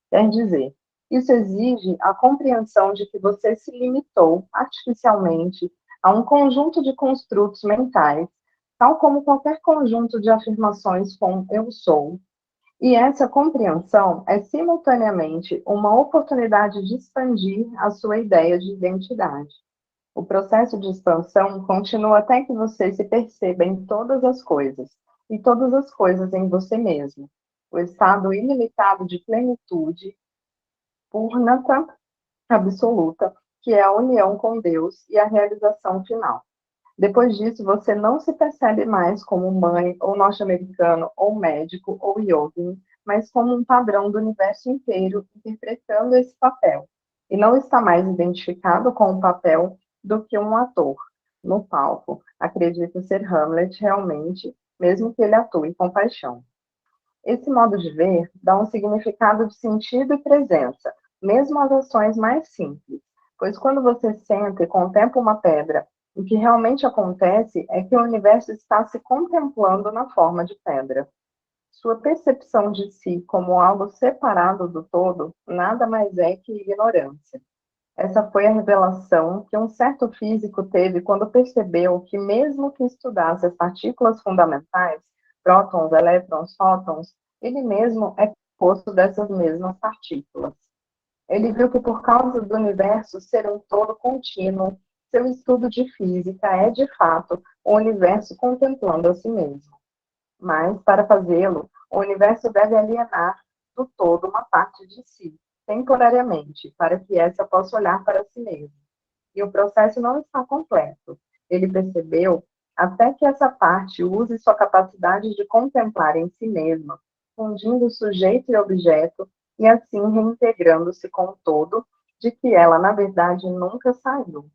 Quer dizer, isso exige a compreensão de que você se limitou artificialmente a um conjunto de construtos mentais, tal como qualquer conjunto de afirmações com eu sou. E essa compreensão é simultaneamente uma oportunidade de expandir a sua ideia de identidade. O processo de expansão continua até que você se perceba em todas as coisas, e todas as coisas em você mesmo. O estado ilimitado de plenitude, purnata absoluta, que é a união com Deus e a realização final. Depois disso, você não se percebe mais como mãe, ou norte-americano, ou médico, ou yogin, mas como um padrão do universo inteiro interpretando esse papel. E não está mais identificado com o papel do que um ator no palco. Acredita ser Hamlet realmente, mesmo que ele atue com paixão. Esse modo de ver dá um significado de sentido e presença, mesmo às ações mais simples, pois quando você senta e contempla uma pedra, o que realmente acontece é que o universo está se contemplando na forma de pedra. Sua percepção de si como algo separado do todo nada mais é que ignorância. Essa foi a revelação que um certo físico teve quando percebeu que, mesmo que estudasse as partículas fundamentais, prótons, elétrons, fótons, ele mesmo é composto dessas mesmas partículas. Ele viu que, por causa do universo ser um todo contínuo, seu estudo de física é, de fato, o universo contemplando a si mesmo. Mas, para fazê-lo, o universo deve alienar do todo uma parte de si, temporariamente, para que essa possa olhar para si mesma. E o processo não está completo. Ele percebeu até que essa parte use sua capacidade de contemplar em si mesma, fundindo sujeito e objeto, e assim reintegrando-se com o todo, de que ela, na verdade, nunca saiu.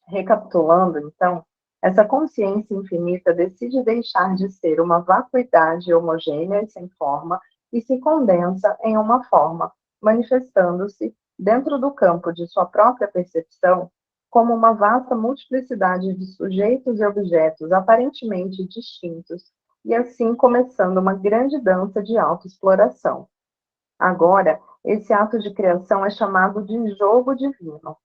Recapitulando, então, Essa consciência infinita decide deixar de ser uma vacuidade homogênea e sem forma e se condensa em uma forma, manifestando-se dentro do campo de sua própria percepção como uma vasta multiplicidade de sujeitos e objetos aparentemente distintos, e assim começando uma grande dança de autoexploração. Agora, esse ato de criação é chamado de jogo divino,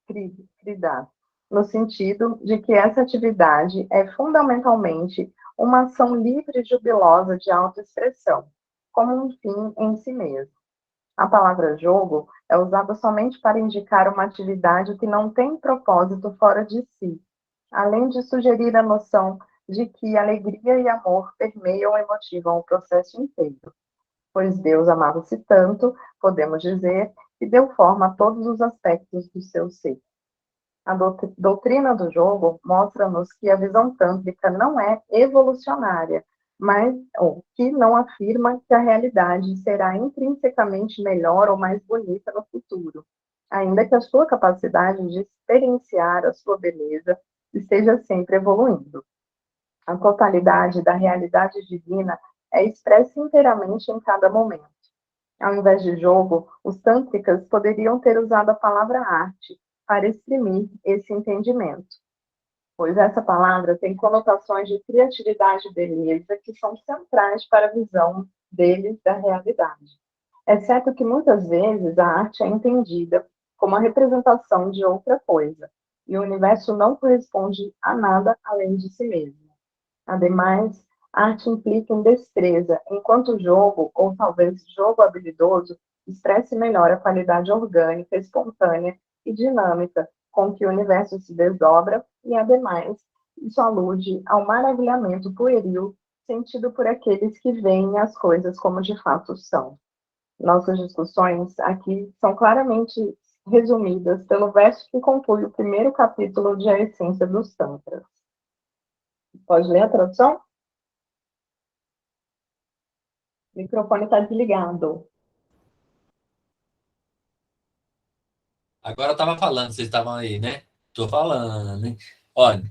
Kriya, no sentido de que essa atividade é fundamentalmente uma ação livre e jubilosa de autoexpressão, como um fim em si mesmo. A palavra jogo é usada somente para indicar uma atividade que não tem propósito fora de si, além de sugerir a noção de que alegria e amor permeiam e motivam o processo inteiro. Pois Deus amava-se tanto, podemos dizer, que deu forma a todos os aspectos do seu ser. A doutrina do jogo mostra-nos que a visão tântrica não é evolucionária, mas que não afirma que a realidade será intrinsecamente melhor ou mais bonita no futuro, ainda que a sua capacidade de experienciar a sua beleza esteja sempre evoluindo. A totalidade da realidade divina é expressa inteiramente em cada momento. Ao invés de jogo, os tântricas poderiam ter usado a palavra arte para exprimir esse entendimento, pois essa palavra tem conotações de criatividade e beleza que são centrais para a visão deles da realidade. Exceto que muitas vezes a arte é entendida como a representação de outra coisa, e o universo não corresponde a nada além de si mesmo. Ademais, arte implica em destreza, enquanto jogo, ou talvez jogo habilidoso, expresse melhor a qualidade orgânica, espontânea e dinâmica com que o universo se desdobra, e, ademais, isso alude ao maravilhamento pueril sentido por aqueles que veem as coisas como de fato são. Nossas discussões aqui são claramente resumidas pelo verso que conclui o primeiro capítulo de A Essência dos Tantras. Pode ler a tradução? O microfone está desligado. Agora eu estava falando, vocês estavam aí, né? Estou falando, né? Olha,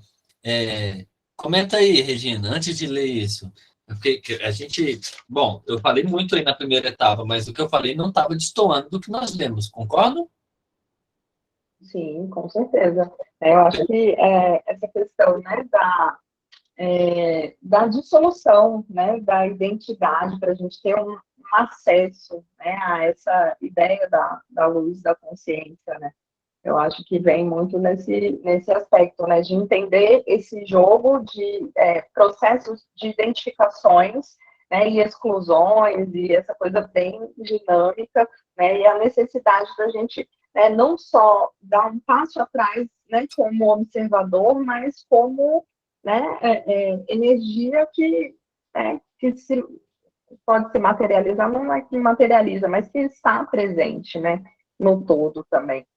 comenta aí, Regina, antes de ler isso. Porque a gente, bom, eu falei muito aí na primeira etapa, mas o que eu falei não estava destoando do que nós lemos, concordo? Sim, com certeza. Eu acho que essa questão, né, da dissolução, né, da identidade, para a gente ter um acesso, né, a essa ideia da luz, da consciência, né? Eu acho que vem muito nesse aspecto, né, de entender esse jogo de processos de identificações, né, e exclusões, e essa coisa bem dinâmica, né, e a necessidade da gente, né, não só dar um passo atrás, né, como observador, mas como, né, energia que pode se materializar, não é que materializa, mas que está presente, né, no todo também.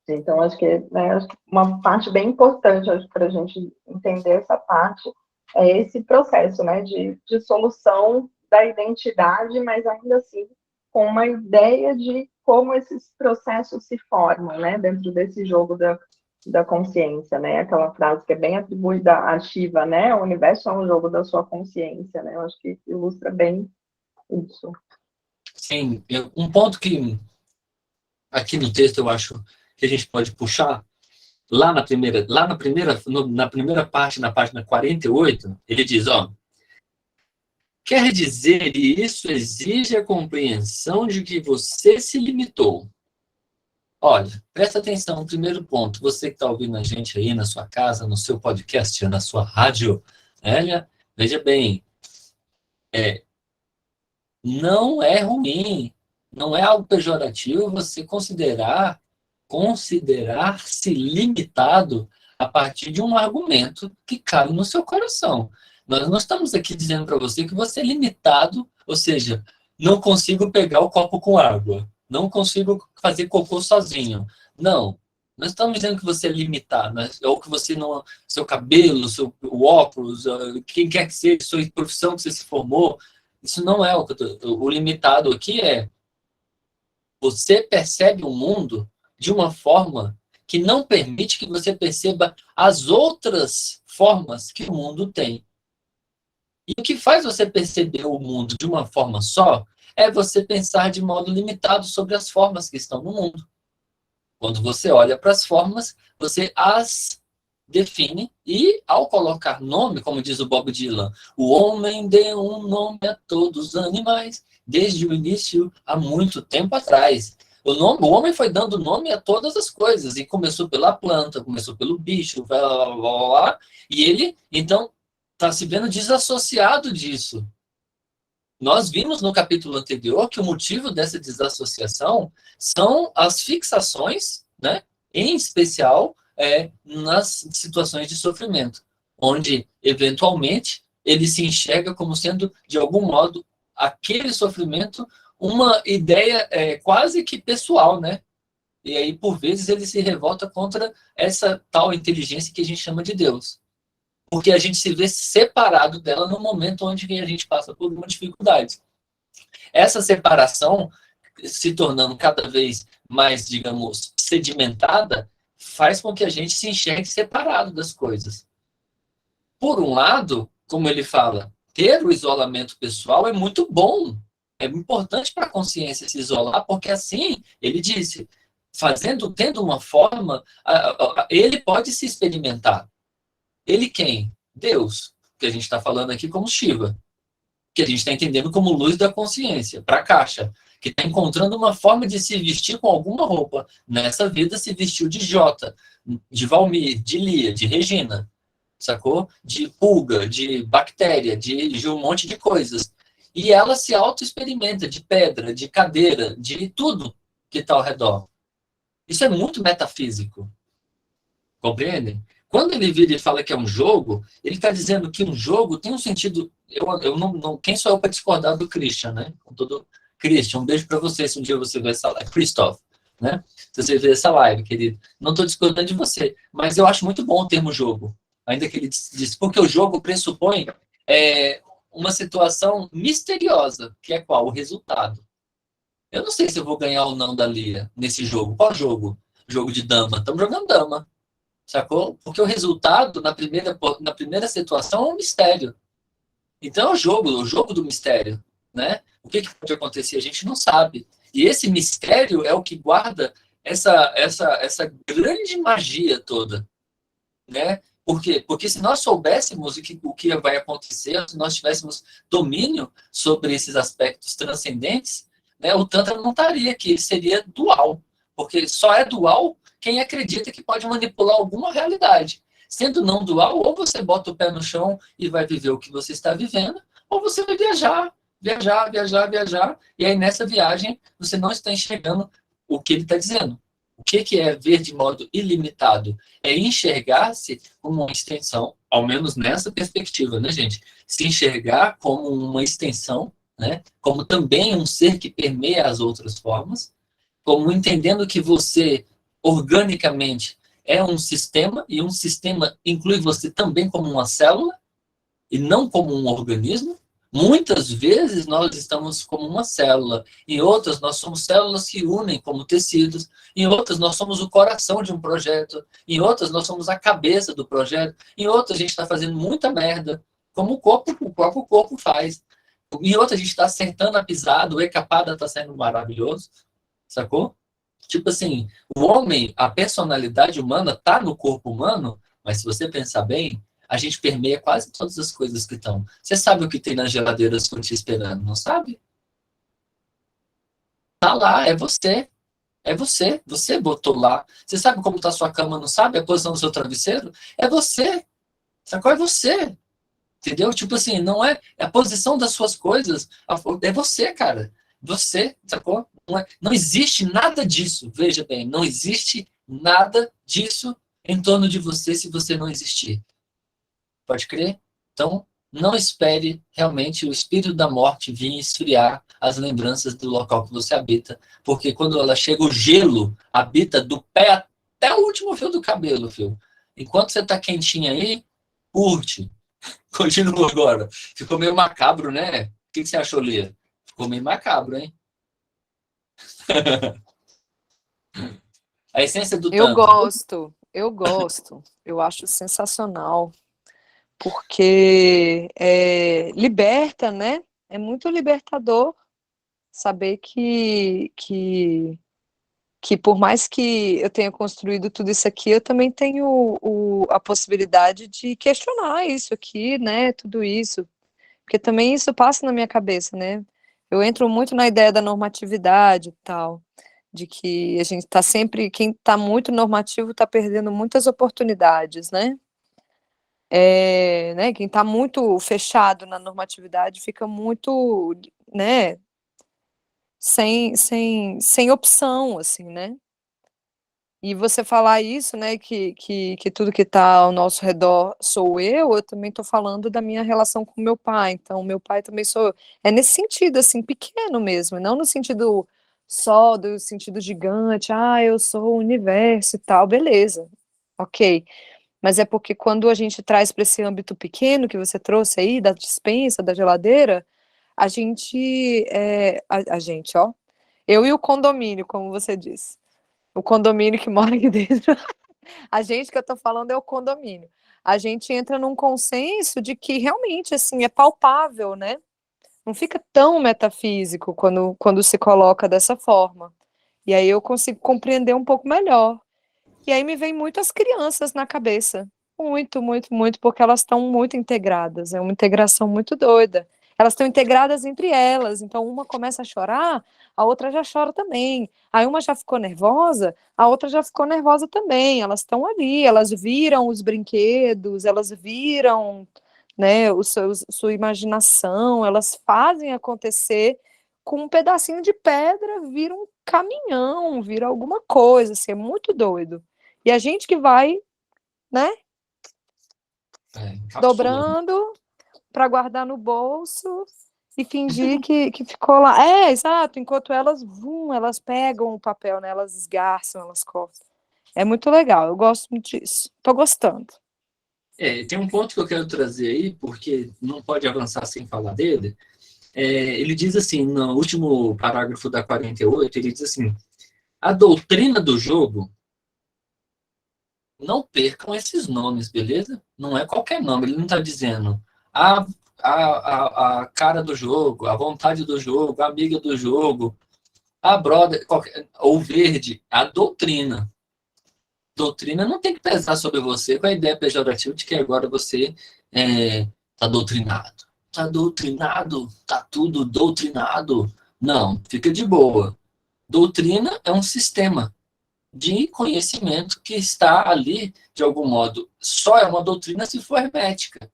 Então, acho que, né, uma parte bem importante para a gente entender essa parte é esse processo, né, de solução da identidade, mas ainda assim com uma ideia de como esses processos se formam, né, dentro desse jogo da consciência, né, aquela frase que é bem atribuída a Shiva, né, o universo é um jogo da sua consciência, né, eu acho que ilustra bem isso. Sim, um ponto que aqui no texto eu acho que a gente pode puxar, na primeira parte, na página 48, ele diz, ó, quer dizer, e isso exige a compreensão de que você se limitou. Olha, presta atenção no primeiro ponto. Você que está ouvindo a gente aí na sua casa, no seu podcast, na sua rádio, veja bem, não é ruim, não é algo pejorativo você considerar-se limitado a partir de um argumento que cabe no seu coração. Nós não estamos aqui dizendo para você que você é limitado, ou seja, não consigo pegar o copo com água, não consigo fazer cocô sozinho. Não, não estamos dizendo que você é limitado, né? Ou que você não, seu cabelo, o óculos, quem quer que seja, sua profissão que você se formou, isso não é o limitado aqui é você percebe o mundo de uma forma que não permite que você perceba as outras formas que o mundo tem. E o que faz você perceber o mundo de uma forma só é você pensar de modo limitado sobre as formas que estão no mundo. Quando você olha para as formas, você as define e, ao colocar nome, como diz o Bob Dylan, o homem deu um nome a todos os animais, desde o início, há muito tempo atrás. O homem foi dando nome a todas as coisas, e começou pela planta, começou pelo bicho, blá, blá, blá, blá, e ele, então, está se vendo desassociado disso. Nós vimos no capítulo anterior que o motivo dessa desassociação são as fixações, né? Em especial nas situações de sofrimento, onde, eventualmente, ele se enxerga como sendo, de algum modo, aquele sofrimento uma ideia quase que pessoal, né? E aí, por vezes, ele se revolta contra essa tal inteligência que a gente chama de Deus. Porque a gente se vê separado dela no momento onde a gente passa por uma dificuldade. Essa separação, se tornando cada vez mais, digamos, sedimentada, faz com que a gente se enxergue separado das coisas. Por um lado, como ele fala, ter o isolamento pessoal é muito bom. É importante para a consciência se isolar, porque assim, ele disse, tendo uma forma, ele pode se experimentar. Ele quem? Deus, que a gente está falando aqui como Shiva, que a gente está entendendo como luz da consciência, para a caixa, que está encontrando uma forma de se vestir com alguma roupa. Nessa vida se vestiu de Jota, de Valmir, de Lia, de Regina, sacou? De pulga, de bactéria, de um monte de coisas. E ela se auto-experimenta de pedra, de cadeira, de tudo que está ao redor. Isso é muito metafísico. Compreendem? Quando ele vira e fala que é um jogo, ele está dizendo que um jogo tem um sentido. Eu não, quem sou eu para discordar do Christian, né? Com todo Christian, um beijo para você se um dia você ver essa live. Christoph, né? Se você ver essa live, querido. Não estou discordando de você, mas eu acho muito bom o termo jogo. Ainda que ele disse, porque o jogo pressupõe uma situação misteriosa, que é qual? O resultado. Eu não sei se eu vou ganhar ou não da Lia nesse jogo. Qual jogo? Jogo de dama. Estamos jogando dama. Sacou? Porque o resultado, na primeira situação, é um mistério. Então é o jogo do mistério. Né? O que pode acontecer? A gente não sabe. E esse mistério é o que guarda essa grande magia toda. Né? Por quê? Porque se nós soubéssemos o que vai acontecer, se nós tivéssemos domínio sobre esses aspectos transcendentes, né, o Tantra não estaria aqui, ele seria dual. Porque só é dual quem acredita que pode manipular alguma realidade. Sendo não dual, ou você bota o pé no chão e vai viver o que você está vivendo, ou você vai viajar, e aí nessa viagem você não está enxergando o que ele está dizendo. O que é ver de modo ilimitado? É enxergar-se como uma extensão, ao menos nessa perspectiva, né, gente? Se enxergar como uma extensão, né? Como também um ser que permeia as outras formas, como entendendo que você, organicamente, é um sistema, e um sistema inclui você também como uma célula, e não como um organismo. Muitas vezes nós estamos como uma célula, em outras nós somos células que unem como tecidos, em outras nós somos o coração de um projeto, em outras nós somos a cabeça do projeto, em outras a gente está fazendo muita merda, como o próprio corpo faz. Em outras a gente está acertando a pisada, o Ecapada está sendo maravilhoso, sacou? Tipo assim, o homem, a personalidade humana está no corpo humano, mas se você pensar bem, a gente permeia quase todas as coisas que estão. Você sabe o que tem nas geladeiras te esperando, não sabe? Tá lá, é você. É você. Você botou lá. Você sabe como está a sua cama, não sabe? A posição do seu travesseiro? É você. Sacou? É você. Entendeu? Tipo assim, não é a posição das suas coisas. É você, cara. Você, sacou? Não existe nada disso. Veja bem, não existe nada disso em torno de você se você não existir. Pode crer? Então, não espere realmente o espírito da morte vir esfriar as lembranças do local que você habita, porque quando ela chega, o gelo habita do pé até o último fio do cabelo, filho. Enquanto você tá quentinho aí, curte. Continua agora. Ficou meio macabro, né? O que você achou, Lia? Ficou meio macabro, hein? A essência do Eu Tantra. gosto, eu acho sensacional, porque liberta, né? É muito libertador saber que por mais que eu tenha construído tudo isso aqui, eu também tenho a possibilidade de questionar isso aqui, né? Tudo isso, porque também isso passa na minha cabeça, né? Eu entro muito na ideia da normatividade e tal, de que a gente está sempre, quem está muito normativo está perdendo muitas oportunidades, né? Né? Quem está muito fechado na normatividade fica muito, né? Sem opção, assim, né? E você falar isso, né, que tudo que está ao nosso redor sou eu também estou falando da minha relação com meu pai. Então, meu pai também sou. É nesse sentido, assim, pequeno mesmo, não no sentido só do sentido gigante, eu sou o universo e tal, beleza, ok. Mas é porque quando a gente traz para esse âmbito pequeno que você trouxe aí, da despensa, da geladeira, a gente, a gente, ó, eu e o condomínio, como você disse. O condomínio que mora aqui dentro. A gente que eu tô falando é o condomínio. A gente entra num consenso de que realmente assim é palpável, né? Não fica tão metafísico quando se coloca dessa forma. E aí eu consigo compreender um pouco melhor. E aí me vem muitas crianças na cabeça. Muito, muito, muito, porque elas estão muito integradas. É uma integração muito doida. Elas estão integradas entre elas. Então, uma começa a chorar, a outra já chora também. Aí uma já ficou nervosa, a outra já ficou nervosa também. Elas estão ali, elas viram os brinquedos, elas viram, né, sua imaginação, elas fazem acontecer com um pedacinho de pedra, vira um caminhão, vira alguma coisa, assim, é muito doido. E a gente que vai, né, Cápsula. dobrando para guardar no bolso e fingir que ficou lá. É, exato, enquanto elas pegam o papel, né, elas esgarçam, elas cortam. É muito legal, eu gosto muito disso. Tô gostando. Tem um ponto que eu quero trazer aí, porque não pode avançar sem falar dele. Ele diz assim, no último parágrafo da 48, ele diz assim, a doutrina do jogo, não percam esses nomes, beleza? Não é qualquer nome, ele não está dizendo a cara do jogo, a vontade do jogo, a amiga do jogo, a brother, ou verde, a doutrina. Doutrina não tem que pesar sobre você com a ideia pejorativa de que agora você está doutrinado. Está doutrinado, está tudo doutrinado. Não, fica de boa. Doutrina é um sistema de conhecimento que está ali, de algum modo, só é uma doutrina se for hermética.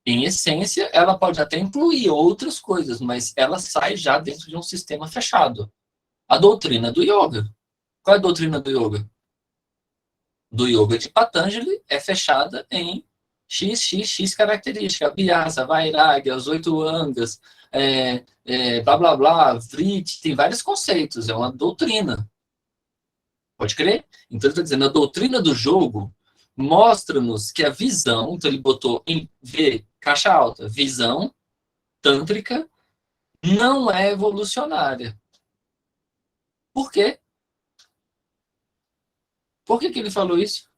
Em essência, ela pode até incluir outras coisas, mas ela sai já dentro de um sistema fechado. A doutrina do yoga. Qual é a doutrina do yoga? Do yoga de Patanjali é fechada em XXX características. Vyasa, Vairagya, os 8 angas, blá blá blá, Vritti, tem vários conceitos, é uma doutrina. Pode crer? Então ele está dizendo, a doutrina do jogo mostra-nos que a visão, então ele botou em V, caixa alta, visão tântrica não é evolucionária. Por quê? Por que ele falou isso?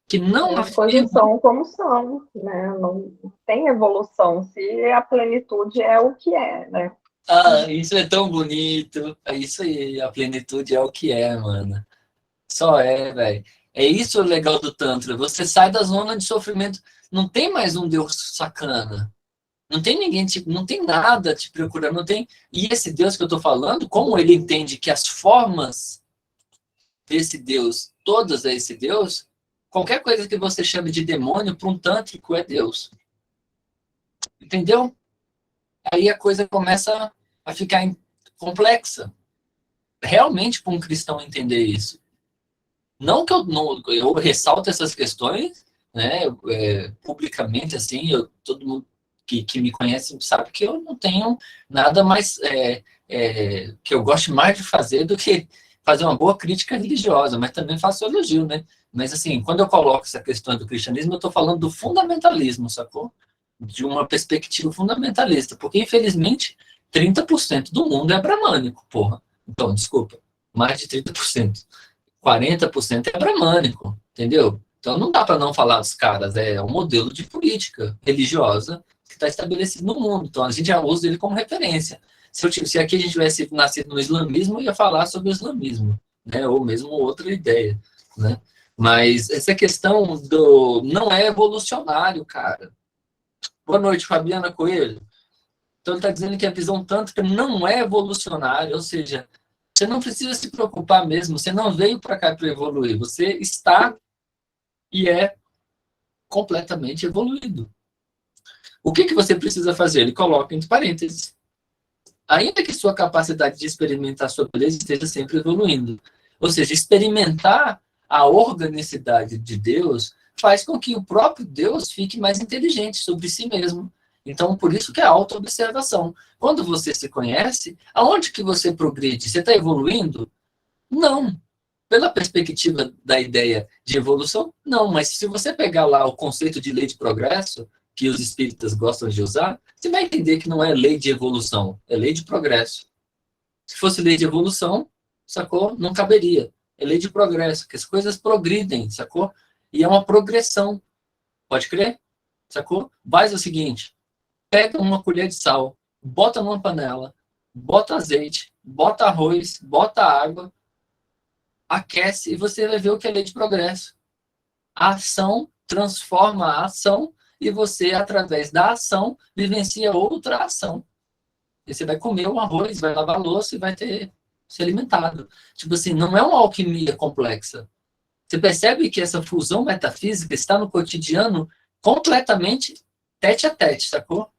Que não As coisas afirma. são como são, né? Não tem evolução se a plenitude é o que é, né? Isso é tão bonito. É isso aí, a plenitude é o que é, mano. Só é, velho. É isso o legal do Tantra. Você sai da zona de sofrimento. Não tem mais um Deus sacana. Não tem ninguém, não tem nada te procurando, não tem. E esse Deus que eu tô falando, como ele entende que as formas desse Deus, todas é esse Deus, qualquer coisa que você chame de demônio, para um tântrico é Deus. Entendeu? Aí a coisa começa a ficar complexa. Realmente, para um cristão entender isso. Não que eu ressalto essas questões, né, publicamente, assim, todo mundo que me conhece sabe que eu não tenho nada mais que eu gosto mais de fazer do que fazer uma boa crítica religiosa, mas também faço elogio, né? Mas, assim, quando eu coloco essa questão do cristianismo, eu estou falando do fundamentalismo, sacou? De uma perspectiva fundamentalista, porque, infelizmente, 30% do mundo é bramânico, porra. Então, desculpa. mais de 30%. 40% é bramânico, entendeu? Então não dá para não falar dos caras, é um modelo de política religiosa que está estabelecido no mundo. Então a gente já usa ele como referência. Se aqui a gente tivesse nascido no islamismo, eu ia falar sobre o islamismo, né? Ou mesmo outra ideia, né? Mas essa questão do não é evolucionário, cara. Boa noite, Fabiana Coelho. Então ele está dizendo que a visão tântrica não é evolucionária, ou seja, você não precisa se preocupar mesmo, você não veio para cá para evoluir, você está e é completamente evoluído. O que você precisa fazer? Ele coloca entre parênteses. Ainda que sua capacidade de experimentar sua beleza esteja sempre evoluindo. Ou seja, experimentar a organicidade de Deus faz com que o próprio Deus fique mais inteligente sobre si mesmo. Então, por isso que é a autoobservação. Quando você se conhece, aonde que você progride? Você está evoluindo? Não. Pela perspectiva da ideia de evolução, não. Mas se você pegar lá o conceito de lei de progresso, que os espíritas gostam de usar, você vai entender que não é lei de evolução, é lei de progresso. Se fosse lei de evolução, sacou? Não caberia. É lei de progresso, que as coisas progridem, sacou? E é uma progressão. Pode crer? Sacou? Faz o seguinte, pega uma colher de sal, bota numa panela, bota azeite, bota arroz, bota água, aquece e você vai ver o que é lei de progresso. A ação transforma a ação e você, através da ação, vivencia outra ação. E você vai comer um arroz, vai lavar a louça e vai ter se alimentado. Tipo assim, não é uma alquimia complexa. Você percebe que essa fusão metafísica está no cotidiano completamente tete a tete, sacou?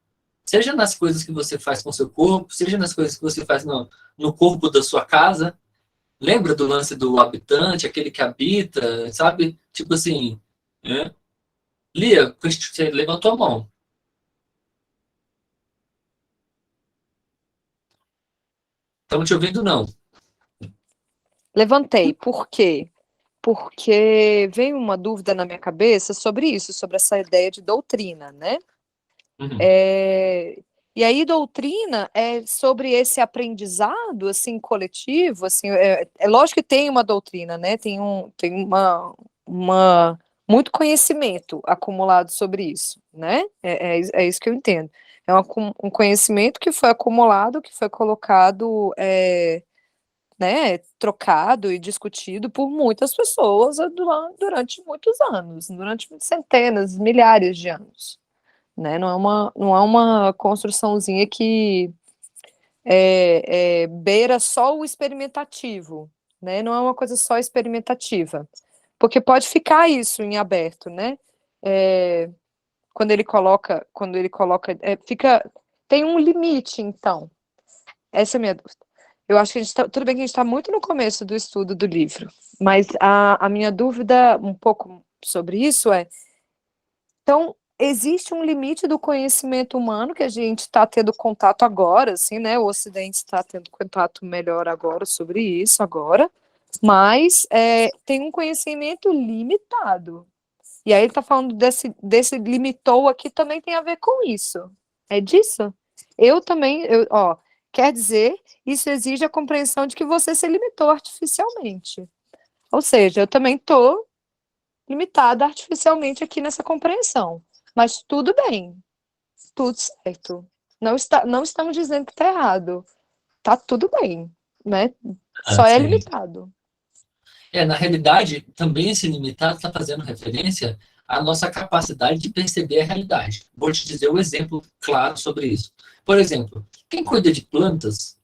Seja nas coisas que você faz com o seu corpo, seja nas coisas que você faz no corpo da sua casa. Lembra do lance do habitante, aquele que habita, sabe? Tipo assim, né? Lia, você levantou a mão. Estamos te ouvindo, não. Levantei. Por quê? Porque veio uma dúvida na minha cabeça sobre isso, sobre essa ideia de doutrina, né? Uhum. E aí, doutrina é sobre esse aprendizado, assim, coletivo, assim, é lógico que tem uma doutrina, né? Tem muito conhecimento acumulado sobre isso, né? É isso que eu entendo. É um conhecimento que foi acumulado, que foi colocado, né, trocado e discutido por muitas pessoas durante muitos anos, durante centenas, milhares de anos. Né? Não é uma construçãozinha que beira só o experimentativo, né? Não é uma coisa só experimentativa, porque pode ficar isso em aberto, né? Quando ele coloca, tem um limite, então. Essa é a minha dúvida. Eu acho que tudo bem que a gente está muito no começo do estudo do livro, mas a minha dúvida um pouco sobre isso então, existe um limite do conhecimento humano que a gente está tendo contato agora, assim, né? O Ocidente está tendo contato melhor agora sobre isso agora, mas tem um conhecimento limitado. E aí ele está falando desse limitou aqui também tem a ver com isso. É disso? Eu também, quer dizer, isso exige a compreensão de que você se limitou artificialmente. Ou seja, eu também estou limitada artificialmente aqui nessa compreensão. Mas tudo bem, tudo certo. Não estamos dizendo que está errado. Está tudo bem, né? Só é limitado. Na realidade, também esse limitado está fazendo referência à nossa capacidade de perceber a realidade. Vou te dizer um exemplo claro sobre isso. Por exemplo, quem cuida de plantas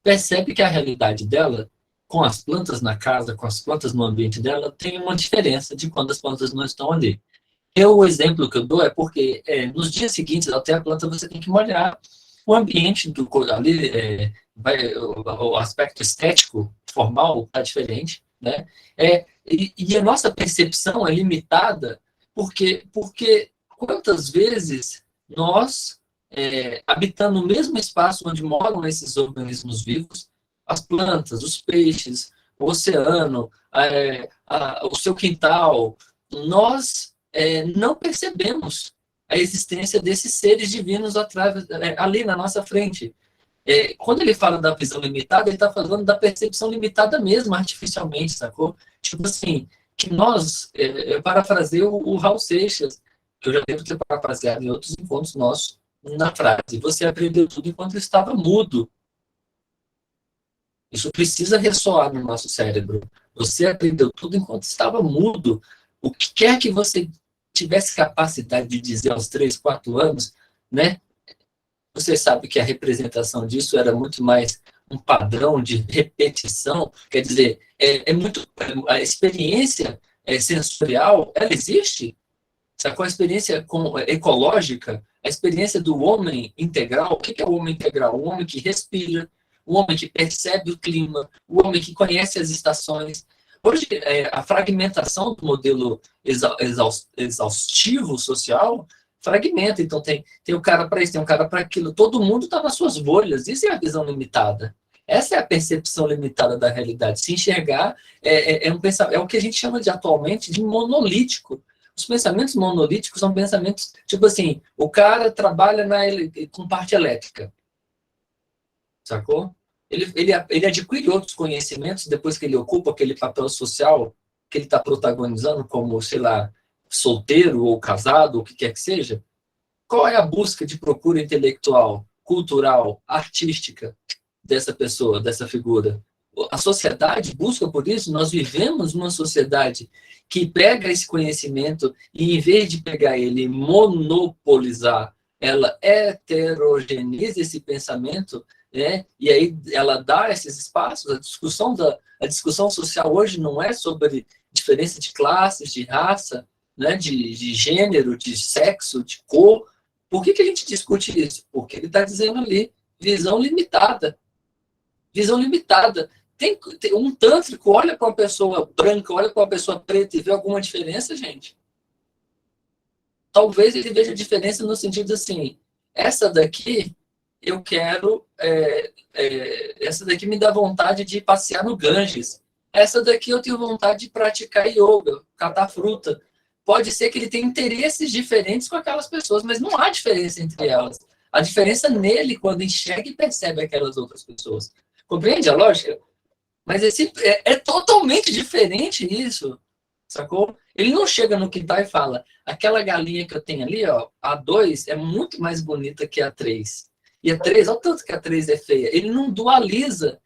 percebe que a realidade dela, com as plantas na casa, com as plantas no ambiente dela, tem uma diferença de quando as plantas não estão ali. O exemplo que eu dou é porque nos dias seguintes, até a planta, você tem que molhar o ambiente ali, o aspecto estético, formal, está diferente, né? E a nossa percepção é limitada porque quantas vezes nós, habitando o mesmo espaço onde moram esses organismos vivos, as plantas, os peixes, o oceano, o seu quintal, nós não percebemos a existência desses seres divinos ali na nossa frente. Quando ele fala da visão limitada, ele está falando da percepção limitada mesmo, artificialmente, sacou? Tipo assim, que nós, eu parafraseio o Raul Seixas, que eu já devo ter parafraseado em outros encontros nossos, na frase: você aprendeu tudo enquanto estava mudo. Isso precisa ressoar no nosso cérebro. Você aprendeu tudo enquanto estava mudo. O que quer que você tivesse capacidade de dizer aos 3, 4 anos, né? Você sabe que a representação disso era muito mais um padrão de repetição, quer dizer, a experiência sensorial, ela existe, sacou? A experiência ecológica, a experiência do homem integral. O que é o homem integral? O homem que respira, o homem que percebe o clima, o homem que conhece as estações. Hoje, a fragmentação do modelo exaustivo social fragmenta. Então, tem o cara para isso, tem o cara para aquilo. Todo mundo está nas suas bolhas. Isso é a visão limitada. Essa é a percepção limitada da realidade. Se enxergar é o que a gente chama atualmente de monolítico. Os pensamentos monolíticos são pensamentos, tipo assim, o cara trabalha com parte elétrica, sacou? Ele adquire outros conhecimentos depois que ele ocupa aquele papel social que ele está protagonizando, como, sei lá, solteiro ou casado, ou o que quer que seja. Qual é a busca de procura intelectual, cultural, artística dessa pessoa, dessa figura? A sociedade busca por isso. Nós vivemos numa sociedade que pega esse conhecimento e, em vez de pegar ele e monopolizar, ela heterogeniza esse pensamento, né? E aí ela dá esses espaços. A discussão social hoje não é sobre diferença de classes, de raça, né? de gênero, de sexo, de cor. Por que a gente discute isso? Porque ele está dizendo ali, visão limitada. Visão limitada. Tem um tântrico olha para uma pessoa branca, olha para uma pessoa preta e vê alguma diferença, gente? Talvez ele veja diferença no sentido assim, essa daqui eu quero, essa daqui me dá vontade de passear no Ganges. Essa daqui eu tenho vontade de praticar yoga, catar fruta. Pode ser que ele tenha interesses diferentes com aquelas pessoas, mas não há diferença entre elas. A diferença nele quando enxerga e percebe aquelas outras pessoas. Compreende a lógica? Mas é totalmente diferente isso, sacou? Ele não chega no quintal e fala, aquela galinha que eu tenho ali, ó, a 2 é muito mais bonita que a 3. E a 3, olha o tanto que a 3 é feia. Ele não dualiza.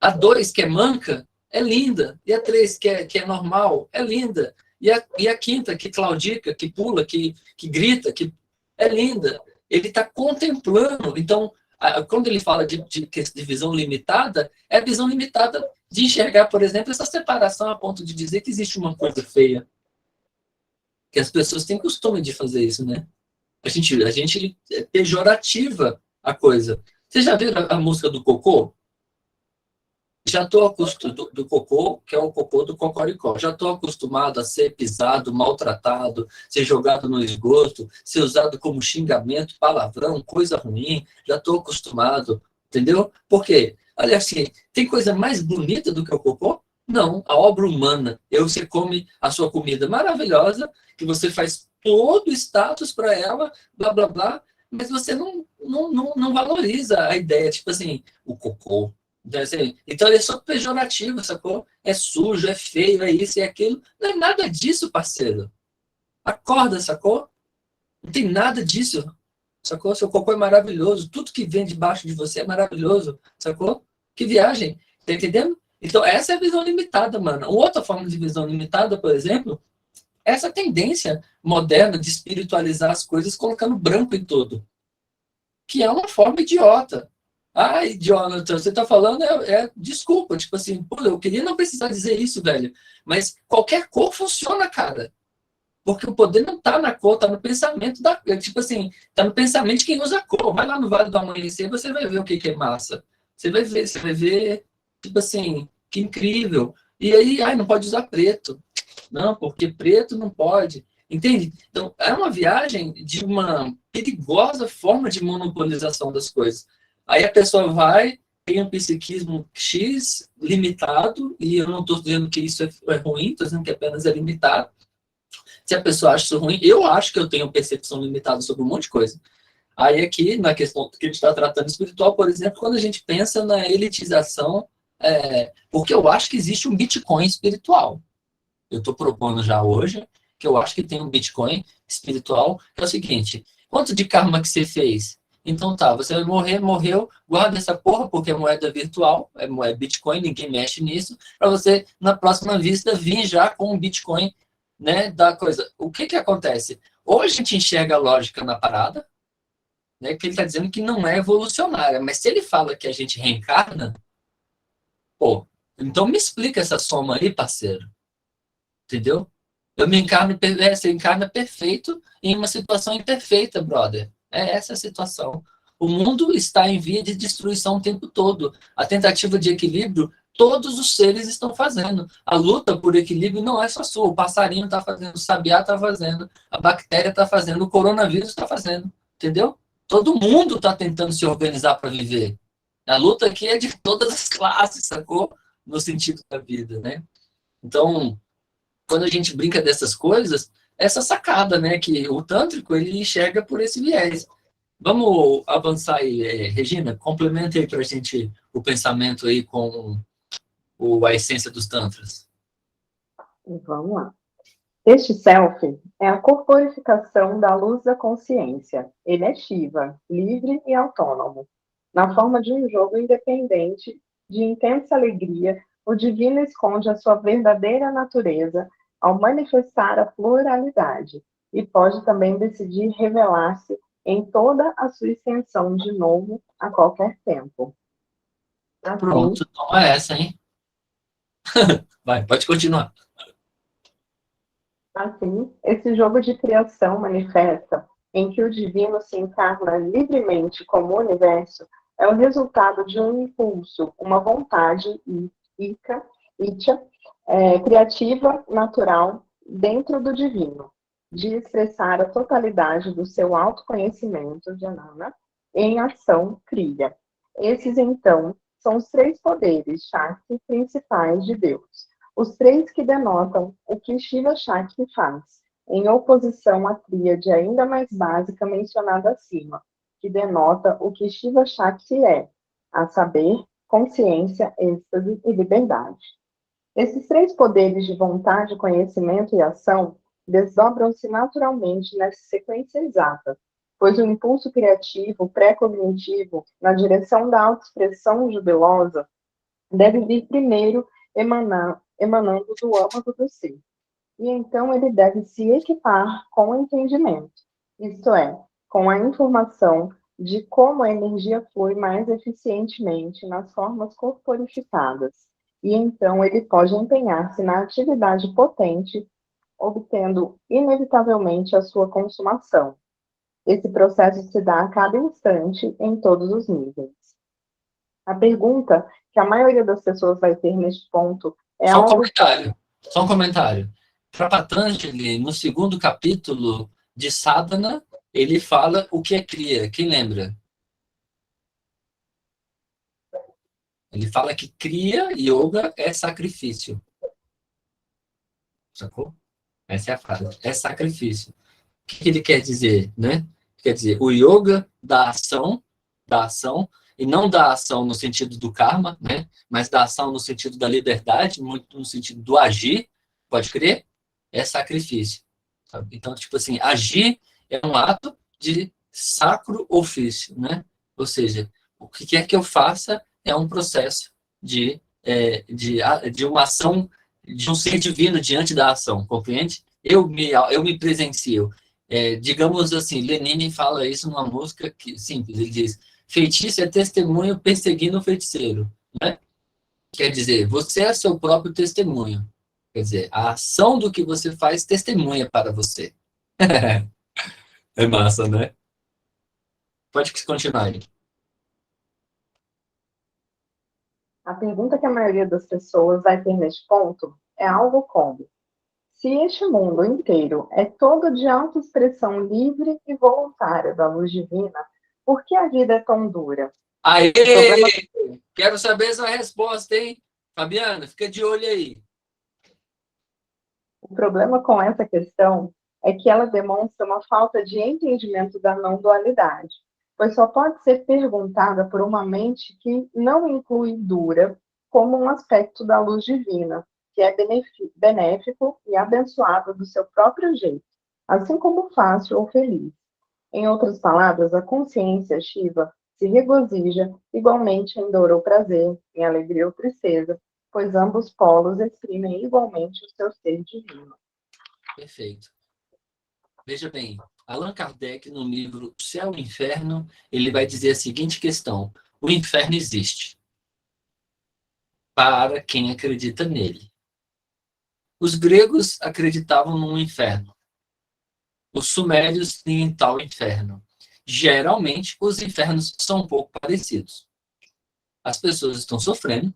A 2, que é manca, é linda. E a 3, que é normal, é linda. E a quinta, que claudica, que pula, que grita, que é linda. Ele está contemplando. Então, quando ele fala de visão limitada, é a visão limitada de enxergar, por exemplo, essa separação a ponto de dizer que existe uma coisa feia. Que as pessoas têm costume de fazer isso, né? A gente é pejorativa a coisa. Você já viu a música do Cocô? Já estou acostumado do Cocô, que é o Cocô do Cocoricó. Já estou acostumado a ser pisado, maltratado, ser jogado no esgoto, ser usado como xingamento, palavrão, coisa ruim. Já estou acostumado, entendeu? Por quê? Olha assim, tem coisa mais bonita do que o Cocô? Não, a obra humana. Você come a sua comida maravilhosa, que você faz todo o status para ela, blá, blá, blá, mas você não valoriza a ideia, tipo assim, o Cocô. Então ele é só pejorativo, sacou? É sujo, é feio, é isso e aquilo. Não é nada disso, parceiro. Acorda, sacou? Não tem nada disso, sacou? Seu cocô é maravilhoso. Tudo que vem debaixo de você é maravilhoso, sacou? Que viagem, tá entendendo? Então essa é a visão limitada, mano. Outra forma de visão limitada, por exemplo, é essa tendência moderna de espiritualizar as coisas colocando branco em tudo. Que é uma forma idiota. Ai, Jonathan, você tá falando desculpa, tipo assim, pô, eu queria não precisar dizer isso, velho, mas qualquer cor funciona, cara, porque o poder não tá na cor, tá no pensamento tipo assim, tá no pensamento de quem usa a cor. Vai lá no Vale do Amanhecer, você vai ver o que é massa, você vai ver, tipo assim, que incrível, e aí, ai, não pode usar preto, não, porque preto não pode, entende? Então, é uma viagem de uma perigosa forma de monopolização das coisas. Aí a pessoa vai, tem um psiquismo X limitado, e eu não estou dizendo que isso é ruim, estou dizendo que apenas é limitado. Se a pessoa acha isso ruim, eu acho que eu tenho percepção limitada sobre um monte de coisa. Aí aqui, na questão que a gente está tratando espiritual, por exemplo, quando a gente pensa na elitização, porque eu acho que existe um Bitcoin espiritual. Eu estou propondo já hoje que eu acho que tem um Bitcoin espiritual, que é o seguinte: quanto de karma que você fez? Então tá, você vai morrer, morreu, guarda essa porra, porque é moeda virtual, é Bitcoin, ninguém mexe nisso, para você, na próxima vista, vir já com um Bitcoin, né, da coisa. O que que acontece? Ou a gente enxerga a lógica na parada, né, que ele está dizendo que não é evolucionária, mas se ele fala que a gente reencarna, pô, então me explica essa soma aí, parceiro. Entendeu? Eu me encarno, você encarna perfeito em uma situação imperfeita, brother. É essa a situação. O mundo está em via de destruição o tempo todo. A tentativa de equilíbrio, todos os seres estão fazendo. A luta por equilíbrio não é só sua. O passarinho está fazendo, o sabiá está fazendo, a bactéria está fazendo, o coronavírus está fazendo. Entendeu? Todo mundo está tentando se organizar para viver. A luta aqui é de todas as classes, sacou? No sentido da vida, né? Então, quando a gente brinca dessas coisas, essa sacada, né, que o tântrico ele enxerga por esse viés. Vamos avançar aí, Regina, complementa aí para a gente o pensamento aí com a essência dos tantras. Vamos lá. Este self é a corporificação da luz da consciência. Ele é Shiva, livre e autônomo. Na forma de um jogo independente, de intensa alegria, o divino esconde a sua verdadeira natureza ao manifestar a pluralidade e pode também decidir revelar-se em toda a sua extensão de novo a qualquer tempo. Assim, Pronto, toma essa, hein? Vai, pode continuar. Assim, esse jogo de criação manifesta em que o divino se encarna livremente como o universo é o resultado de um impulso, uma vontade itcha, criativa, natural, dentro do divino, de expressar a totalidade do seu autoconhecimento, Janana, em ação cria. Esses, então, são os três poderes, Shakti, principais de Deus. Os três que denotam o que Shiva Shakti faz, em oposição à tríade ainda mais básica mencionada acima, que denota o que Shiva Shakti é, a saber, consciência, êxtase e liberdade. Esses três poderes de vontade, conhecimento e ação desdobram-se naturalmente nessa sequência exata, pois o impulso criativo pré-cognitivo na direção da autoexpressão jubilosa deve vir primeiro emanando do âmago do ser. E então ele deve se equipar com o entendimento, isto é, com a informação de como a energia flui mais eficientemente nas formas corporificadas. E então ele pode empenhar-se na atividade potente, obtendo inevitavelmente a sua consumação. Esse processo se dá a cada instante, em todos os níveis. A pergunta que a maioria das pessoas vai ter neste ponto é Só um algo comentário. Só um comentário. Para Patanjali, no segundo capítulo de Sadhana, ele fala o que é Kriya. Quem lembra? Ele fala que Kriya, yoga, é sacrifício. Sacou? Essa é a frase. É sacrifício. O que ele quer dizer, né? Quer dizer, o yoga da ação, e não da ação no sentido do karma, né? Mas da ação no sentido da liberdade, muito no sentido do agir, pode crer? É sacrifício. Sabe? Então, tipo assim, agir é um ato de sacro ofício, né? Ou seja, o que quer que eu faça é um processo de uma ação de um ser divino diante da ação, compreende? Eu me presencio. Digamos assim, Lenine fala isso numa música que, simples, ele diz, feitiço é testemunho perseguindo o feiticeiro, né? Quer dizer, você é seu próprio testemunho. Quer dizer, a ação do que você faz testemunha para você. É massa, né? Pode continuar aí. A pergunta que a maioria das pessoas vai ter neste ponto é algo como: se este mundo inteiro é todo de autoexpressão livre e voluntária da luz divina, por que a vida é tão dura? Aê! O problema, Quero saber essa resposta, hein? Fabiana, fica de olho aí. o problema com essa questão é que ela demonstra uma falta de entendimento da não dualidade. pois só pode ser perguntada por uma mente que não inclui dura como um aspecto da luz divina, que é benéfico e abençoado do seu próprio jeito, assim como fácil ou feliz. Em outras palavras, a consciência Shiva se regozija igualmente em dor ou prazer, em alegria ou tristeza, pois ambos polos exprimem igualmente o seu ser divino. Perfeito. Veja bem, Allan Kardec, no livro Céu e Inferno, ele vai dizer a seguinte questão: o inferno existe para quem acredita nele. Os gregos acreditavam no inferno. Os sumérios em tal inferno. Geralmente, os infernos são um pouco parecidos. As pessoas estão sofrendo,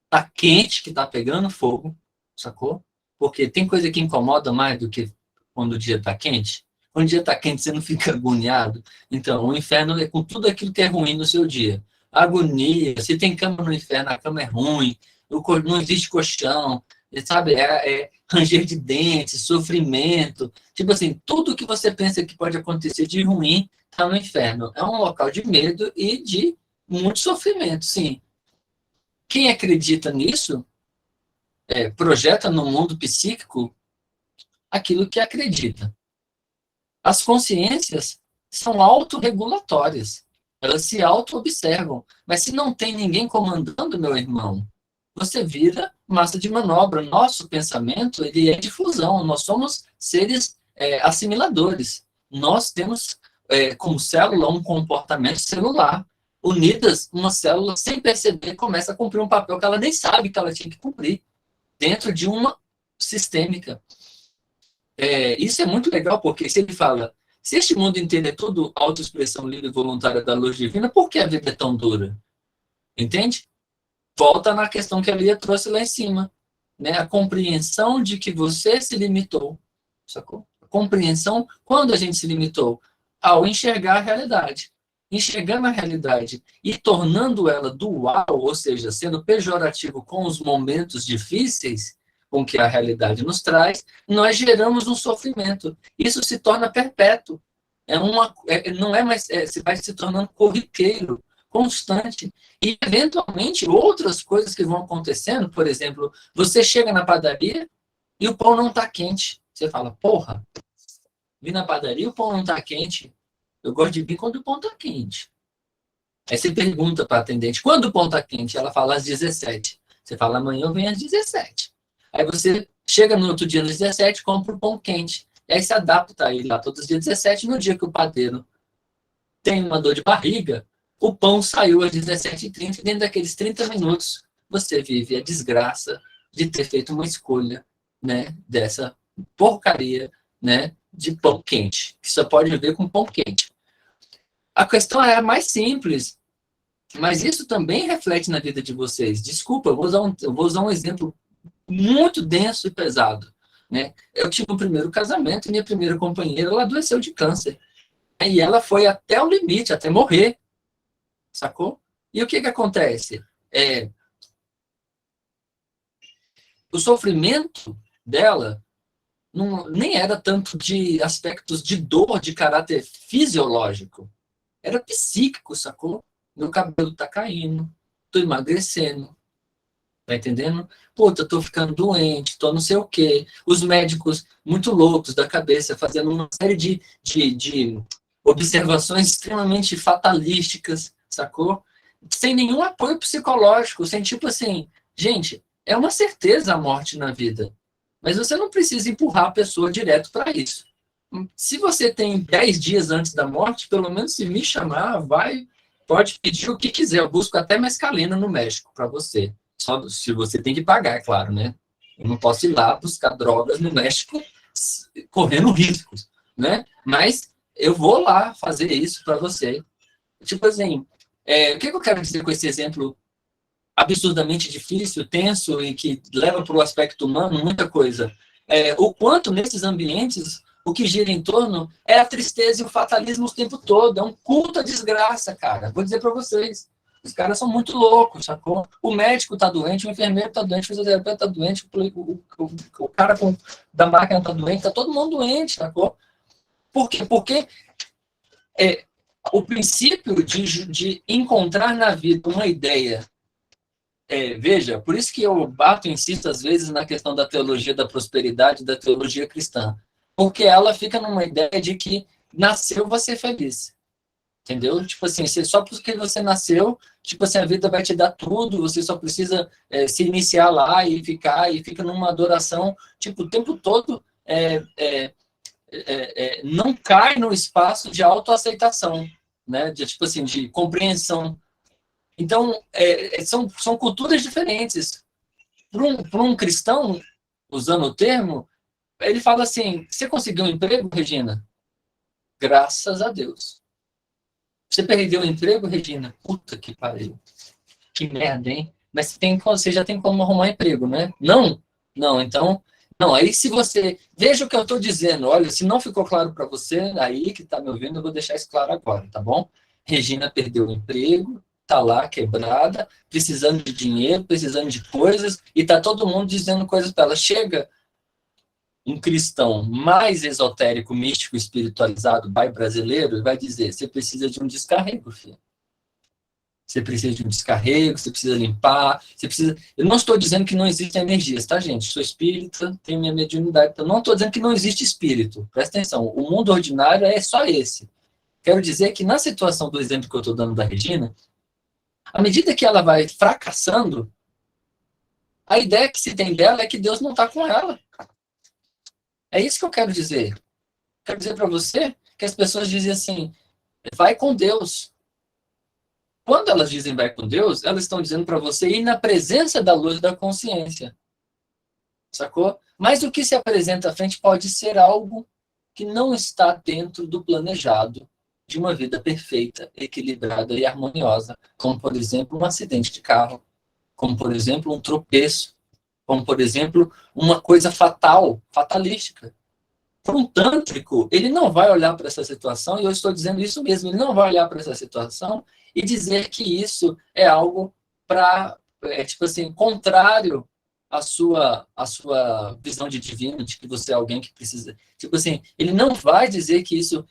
tá quente que tá pegando fogo, sacou? Porque tem coisa que incomoda mais do que quando o dia tá quente. Quando o dia tá quente, você não fica agoniado. Então, o inferno é com tudo aquilo que é ruim no seu dia. Agonia, se tem cama no inferno, a cama é ruim, não existe colchão, sabe? É ranger de dentes, sofrimento. Tipo assim, tudo que você pensa que pode acontecer de ruim tá no inferno. É um local de medo e de muito sofrimento, sim. Quem acredita nisso projeta no mundo psíquico aquilo que acredita. As consciências são autorregulatórias. Elas se auto-observam. Mas se não tem ninguém comandando, meu irmão, você vira massa de manobra. Nosso pensamento ele é difusão. Nós somos seres assimiladores. Nós temos como célula um comportamento celular. Unidas, uma célula, sem perceber, começa a cumprir um papel que ela nem sabe que ela tinha que cumprir dentro de uma sistêmica. Isso é muito legal, porque se ele fala, se este mundo inteiro é tudo autoexpressão livre e voluntária da luz divina, por que a vida é tão dura? Entende? Volta na questão que a Lia trouxe lá em cima, né? A compreensão de que você se limitou, sacou? A compreensão, quando a gente se limitou? Ao enxergar a realidade. Enxergando a realidade e tornando ela dual, ou seja, sendo pejorativo com os momentos difíceis com que a realidade nos traz, nós geramos um sofrimento. Isso se torna perpétuo. Não é mais, você vai se tornando corriqueiro, constante. E, eventualmente, outras coisas que vão acontecendo, por exemplo, você chega na padaria e o pão não está quente. Você fala, porra, vim na padaria e o pão não está quente. Eu gosto de vir quando o pão está quente. Aí você pergunta para a atendente, quando o pão está quente? Ela fala às 17. Você fala, amanhã eu venho às 17. Aí você chega no outro dia, às 17, compra o pão quente. E aí se adapta a ele lá todos os dias 17. No dia que o padeiro tem uma dor de barriga, o pão saiu às 17h30. E dentro daqueles 30 minutos, você vive a desgraça de ter feito uma escolha, né, dessa porcaria, né, de pão quente. Que só pode viver com pão quente. A questão é a mais simples, mas isso também reflete na vida de vocês. Desculpa, eu vou usar um exemplo muito denso e pesado, né? Eu tive um primeiro casamento e minha primeira companheira, ela adoeceu de câncer. E ela foi até o limite, até morrer, sacou? E o que acontece? O sofrimento dela nem era tanto de aspectos de dor de caráter fisiológico, era psíquico, sacou? Meu cabelo tá caindo, tô emagrecendo, tá entendendo? Puta, tô ficando doente, tô não sei o quê. Os médicos muito loucos da cabeça, fazendo uma série de observações extremamente fatalísticas, sacou? Sem nenhum apoio psicológico, sem tipo assim, gente, é uma certeza a morte na vida, mas você não precisa empurrar a pessoa direto para isso. Se você tem 10 dias antes da morte, pelo menos se me chamar, pode pedir o que quiser. Eu busco até mescalina no México para você. Só se você tem que pagar, é claro, né? Eu não posso ir lá buscar drogas no México correndo riscos, né? Mas eu vou lá fazer isso para você. Tipo assim, o que eu quero dizer com esse exemplo absurdamente difícil, tenso e que leva para o aspecto humano muita coisa? O quanto nesses ambientes o que gira em torno é a tristeza e o fatalismo o tempo todo. É um culto à desgraça, cara. Vou dizer para vocês. Os caras são muito loucos, sacou? O médico tá doente, o enfermeiro tá doente, o fisioterapeuta tá doente, o cara da máquina tá doente, tá todo mundo doente, sacou? Por quê? Porque O princípio de encontrar na vida uma ideia. Veja, por isso que eu insisto às vezes na questão da teologia da prosperidade, da teologia cristã. Porque ela fica numa ideia de que nasceu você feliz. Entendeu? Tipo assim, só porque você nasceu, tipo assim, a vida vai te dar tudo, você só precisa se iniciar lá e fica numa adoração, tipo, o tempo todo não cai no espaço de autoaceitação, né? Tipo assim, de compreensão. Então, são culturas diferentes. Para um cristão, usando o termo, ele fala assim, você conseguiu um emprego, Regina? Graças a Deus. Você perdeu o emprego, Regina? Puta que pariu. Que merda, hein? Mas você já tem como arrumar emprego, né? Não? Não, então... Não, aí se você... Veja o que eu estou dizendo. Olha, se não ficou claro para você, aí que está me ouvindo, eu vou deixar isso claro agora, tá bom? Regina perdeu o emprego, está lá quebrada, precisando de dinheiro, precisando de coisas, e está todo mundo dizendo coisas para ela. Chega um cristão mais esotérico, místico, espiritualizado, pai brasileiro, e vai dizer, você precisa de um descarrego, filho. Você precisa de um descarrego, você precisa limpar, você precisa... Eu não estou dizendo que não existem energias, tá, gente? Sou espírita, tenho minha mediunidade, então não estou dizendo que não existe espírito. Presta atenção, o mundo ordinário é só esse. Quero dizer que na situação do exemplo que eu estou dando da Regina, à medida que ela vai fracassando, a ideia que se tem dela é que Deus não está com ela. É isso que eu quero dizer. Quero dizer para você que as pessoas dizem assim, vai com Deus. Quando elas dizem vai com Deus, elas estão dizendo para você ir na presença da luz da consciência. Sacou? Mas o que se apresenta à frente pode ser algo que não está dentro do planejado de uma vida perfeita, equilibrada e harmoniosa. Como, por exemplo, um acidente de carro. Como, por exemplo, um tropeço. Como, por exemplo, uma coisa fatal, fatalística. Para um tântrico, ele não vai olhar para essa situação, e eu estou dizendo isso mesmo, ele não vai olhar para essa situação e dizer que isso é algo tipo assim, contrário à sua visão de divino, de que você é alguém que precisa. Tipo assim, ele não vai dizer que isso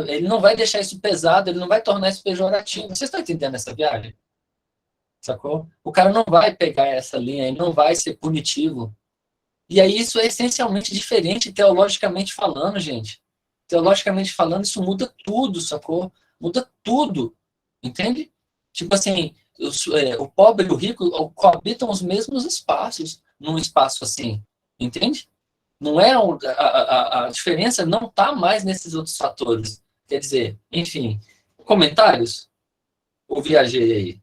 ele não vai deixar isso pesado, ele não vai tornar isso pejorativo. Vocês estão entendendo essa viagem? Sacou? O cara não vai pegar essa linha, ele não vai ser punitivo. E aí isso é essencialmente diferente teologicamente falando, gente. Teologicamente falando, isso muda tudo, sacou? Muda tudo, entende? Tipo assim, o pobre e o rico coabitam os mesmos espaços, num espaço assim, entende? Não é a diferença não está mais nesses outros fatores. Quer dizer, enfim, comentários? Ou viajei aí?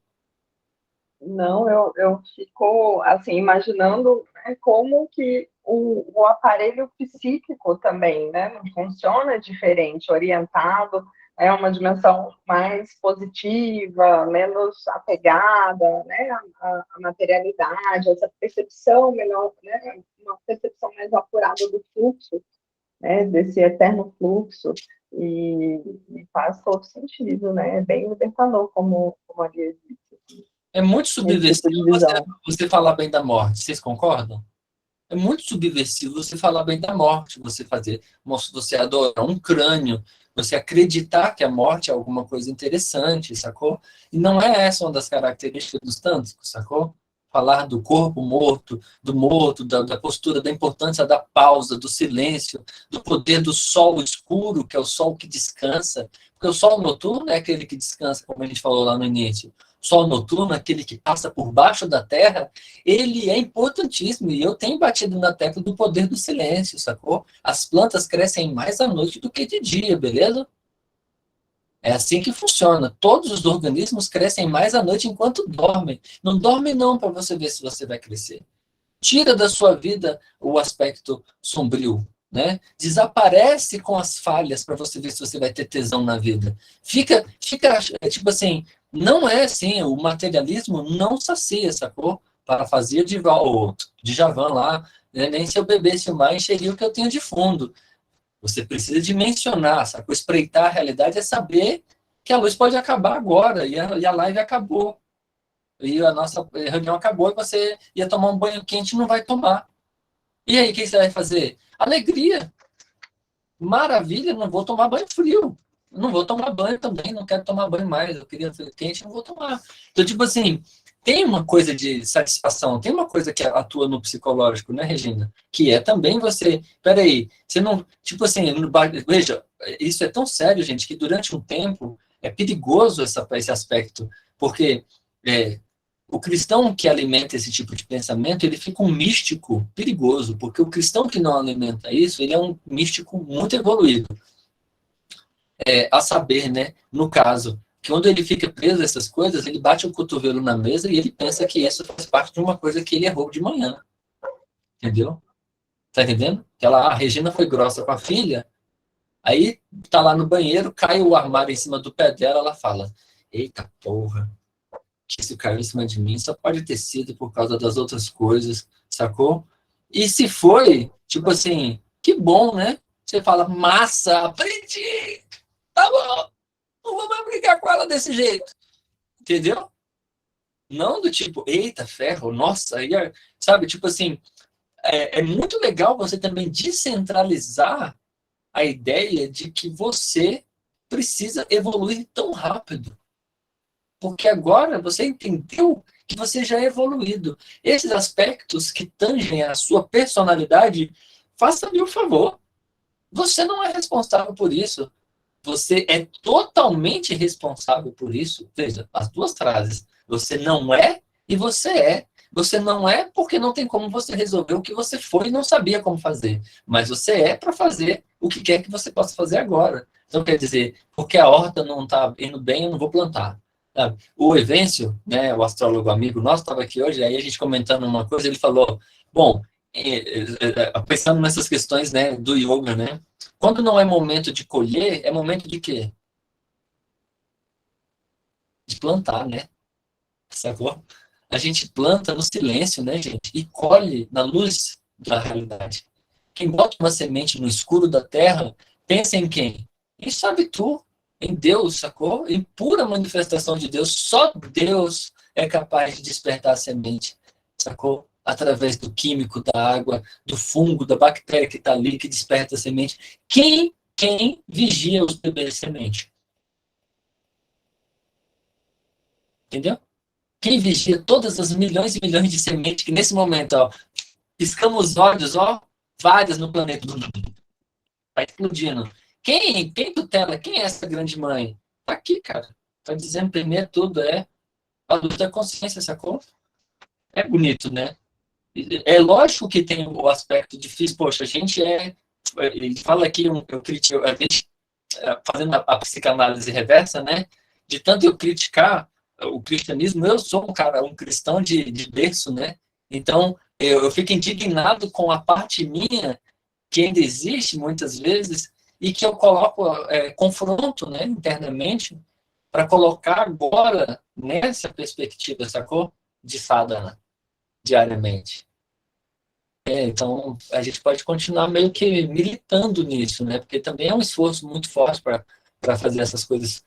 Não, eu fico assim imaginando, né, como que o aparelho psíquico também, né, não funciona diferente, orientado, é uma dimensão mais positiva, menos apegada, né, à materialidade, essa percepção melhor, né, uma percepção mais apurada do fluxo, né, desse eterno fluxo, e faz todo sentido, né, é bem libertador, como a Lia disse. É muito Esse tipo de subversivo visão. você falar bem da morte, vocês concordam? É muito subversivo você falar bem da morte, você adorar um crânio, você acreditar que a morte é alguma coisa interessante, sacou? E não é essa uma das características dos tântricos, sacou? Falar do corpo morto, do morto, da postura, da importância da pausa, do silêncio, do poder do sol escuro, que é o sol que descansa. Porque o sol noturno é aquele que descansa, como a gente falou lá no início. O sol noturno, aquele que passa por baixo da terra, ele é importantíssimo, e eu tenho batido na tecla do poder do silêncio, sacou? As plantas crescem mais à noite do que de dia, beleza? É assim que funciona. Todos os organismos crescem mais à noite enquanto dormem. Não dorme não para você ver se você vai crescer. Tira da sua vida o aspecto sombrio, né? Desaparece com as falhas para você ver se você vai ter tesão na vida. Fica tipo assim, não é assim, o materialismo não sacia, sacou? Para fazer de Djavan lá, né? Nem se eu bebesse o mar encheria o que eu tenho de fundo. Você precisa dimensionar, sacou? Espreitar a realidade é saber que a luz pode acabar agora, e a live acabou. E a nossa reunião acabou, e você ia tomar um banho quente e não vai tomar. E aí, o que você vai fazer? Alegria. Maravilha, não vou tomar banho frio. não vou tomar banho também, não quero tomar banho mais, eu queria ser quente, não vou tomar. Então, tipo assim, tem uma coisa de satisfação, tem uma coisa que atua no psicológico, né, Regina? Que é também você, peraí, você não, tipo assim, veja, isso é tão sério, gente, que durante um tempo é perigoso esse aspecto, porque o cristão que alimenta esse tipo de pensamento, ele fica um místico perigoso, porque o cristão que não alimenta isso, ele é um místico muito evoluído. A saber, né, no caso, que quando ele fica preso a essas coisas, ele bate o cotovelo na mesa e ele pensa que isso faz parte de uma coisa que ele errou de manhã, entendeu? Tá entendendo? A Regina foi grossa com a filha, aí tá lá no banheiro, cai o armário em cima do pé dela, ela fala, eita porra, que isso caiu em cima de mim, só pode ter sido por causa das outras coisas, sacou? E se foi, tipo assim, que bom, né? Você fala, massa, aprendi, tá bom, não vou mais brigar com ela desse jeito, entendeu? Não do tipo, eita, ferro, nossa, sabe, tipo assim, é muito legal você também descentralizar a ideia de que você precisa evoluir tão rápido. Porque agora você entendeu que você já é evoluído. Esses aspectos que tangem a sua personalidade, faça-me o favor. Você não é responsável por isso. Você é totalmente responsável por isso. Veja, as duas frases. Você não é e você é. Você não é porque não tem como você resolver o que você foi e não sabia como fazer. Mas você é para fazer o que quer que você possa fazer agora. Então, quer dizer, porque a horta não está indo bem, eu não vou plantar. Sabe? O Evêncio, né, o astrólogo amigo nosso, estava aqui hoje, aí a gente comentando uma coisa, ele falou, bom, pensando nessas questões, né, do yoga, né, quando não é momento de colher, é momento de quê? De plantar, né? Sacou? A gente planta no silêncio, né, gente? E colhe na luz da realidade. Quem bota uma semente no escuro da terra, pensa em quem? Em sabe tu, em Deus, sacou? Em pura manifestação de Deus. Só Deus é capaz de despertar a semente, sacou? Através do químico, da água, do fungo, da bactéria que está ali, que desperta a semente. Quem vigia os bebês de semente? Entendeu? Quem vigia todas as milhões e milhões de sementes que nesse momento, ó, piscamos os olhos, ó, várias no planeta, tá explodindo. Quem tutela? Quem é essa grande mãe? Tá aqui, cara. Tá dizendo primeiro tudo, a luz da consciência, sacou? É bonito, né? É lógico que tem o aspecto difícil, poxa, a gente ele fala aqui, eu critico, a gente, fazendo a psicanálise reversa, né? De tanto eu criticar o cristianismo, eu sou um cristão de berço, né? Então, eu fico indignado com a parte minha que ainda existe muitas vezes e que eu coloco, confronto, né, internamente para colocar agora nessa perspectiva, sacou? De sadhana, diariamente. Então, a gente pode continuar meio que militando nisso, né? Porque também é um esforço muito forte para fazer essas coisas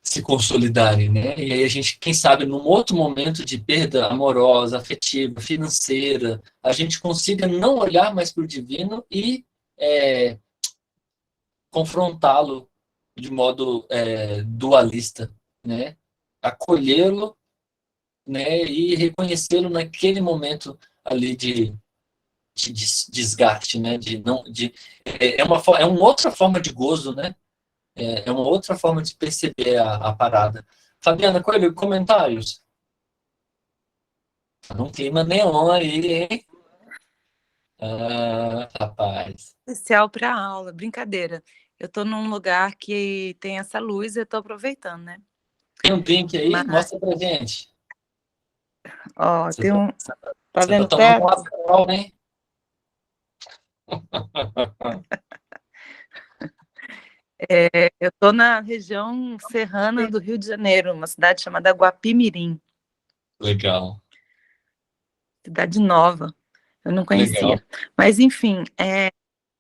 se consolidarem, né? E aí a gente, quem sabe, num outro momento de perda amorosa, afetiva, financeira, a gente consiga não olhar mais para o divino e confrontá-lo de modo dualista, né? Acolhê-lo, né? E reconhecê-lo naquele momento ali de desgaste, né? De não, é uma outra forma de gozo, né? É uma outra forma de perceber a parada. Fabiana Coelho, comentários? Tá num clima neon aí, hein? Ah, rapaz. Especial para aula, brincadeira. Eu estou num lugar que tem essa luz e eu estou aproveitando, né? Tem um drink aí? Mas, Mostra pra gente. ó, Você tem tá, um. Tá você tá vendo tomando um teto? Aperol, hein? Eu estou na região serrana do Rio de Janeiro, uma cidade chamada Guapimirim, Legal, cidade nova. Eu não legal. conhecia. Mas, enfim,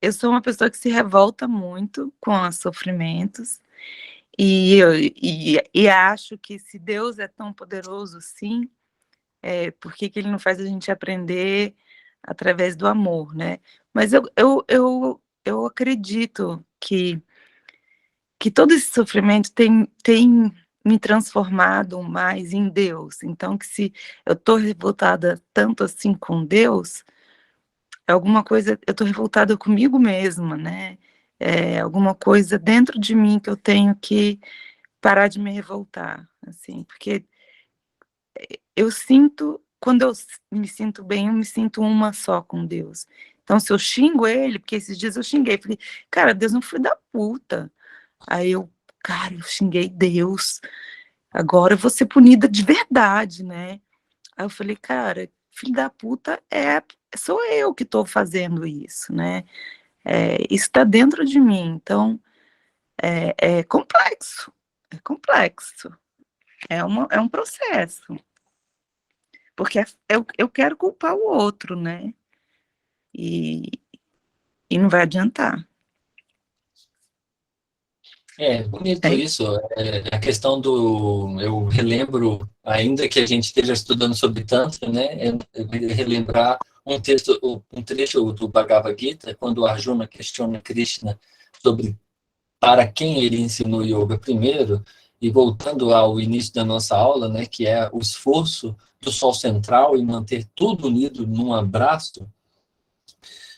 eu sou uma pessoa que se revolta muito com os sofrimentos. E acho que se Deus é tão poderoso, sim, por que ele não faz a gente aprender através do amor, né? Mas eu acredito que que todo esse sofrimento tem me transformado mais em Deus. Então, que se eu estou revoltada tanto assim com Deus, alguma coisa, eu estou revoltada comigo mesma, né? Alguma coisa dentro de mim que eu tenho que parar de me revoltar, assim, porque eu sinto, quando eu me sinto bem, eu me sinto uma só com Deus. Então, se eu xingo ele, porque esses dias eu xinguei, falei, cara, Deus é um filho da puta. Aí cara, eu xinguei Deus, agora eu vou ser punida de verdade, né? Aí eu falei, cara, filho da puta sou eu que estou fazendo isso, né? Isso está dentro de mim, então é complexo, é complexo, é um processo, porque eu quero culpar o outro, né? E não vai adiantar. Bonito É, isso. A questão do. Eu relembro, ainda que a gente esteja estudando sobre Tantra, né? Relembrar um trecho do Bhagavad Gita, quando Arjuna questiona Krishna sobre para quem ele ensinou yoga primeiro, e voltando ao início da nossa aula, né? Que é o esforço do Sol Central e manter tudo unido num abraço,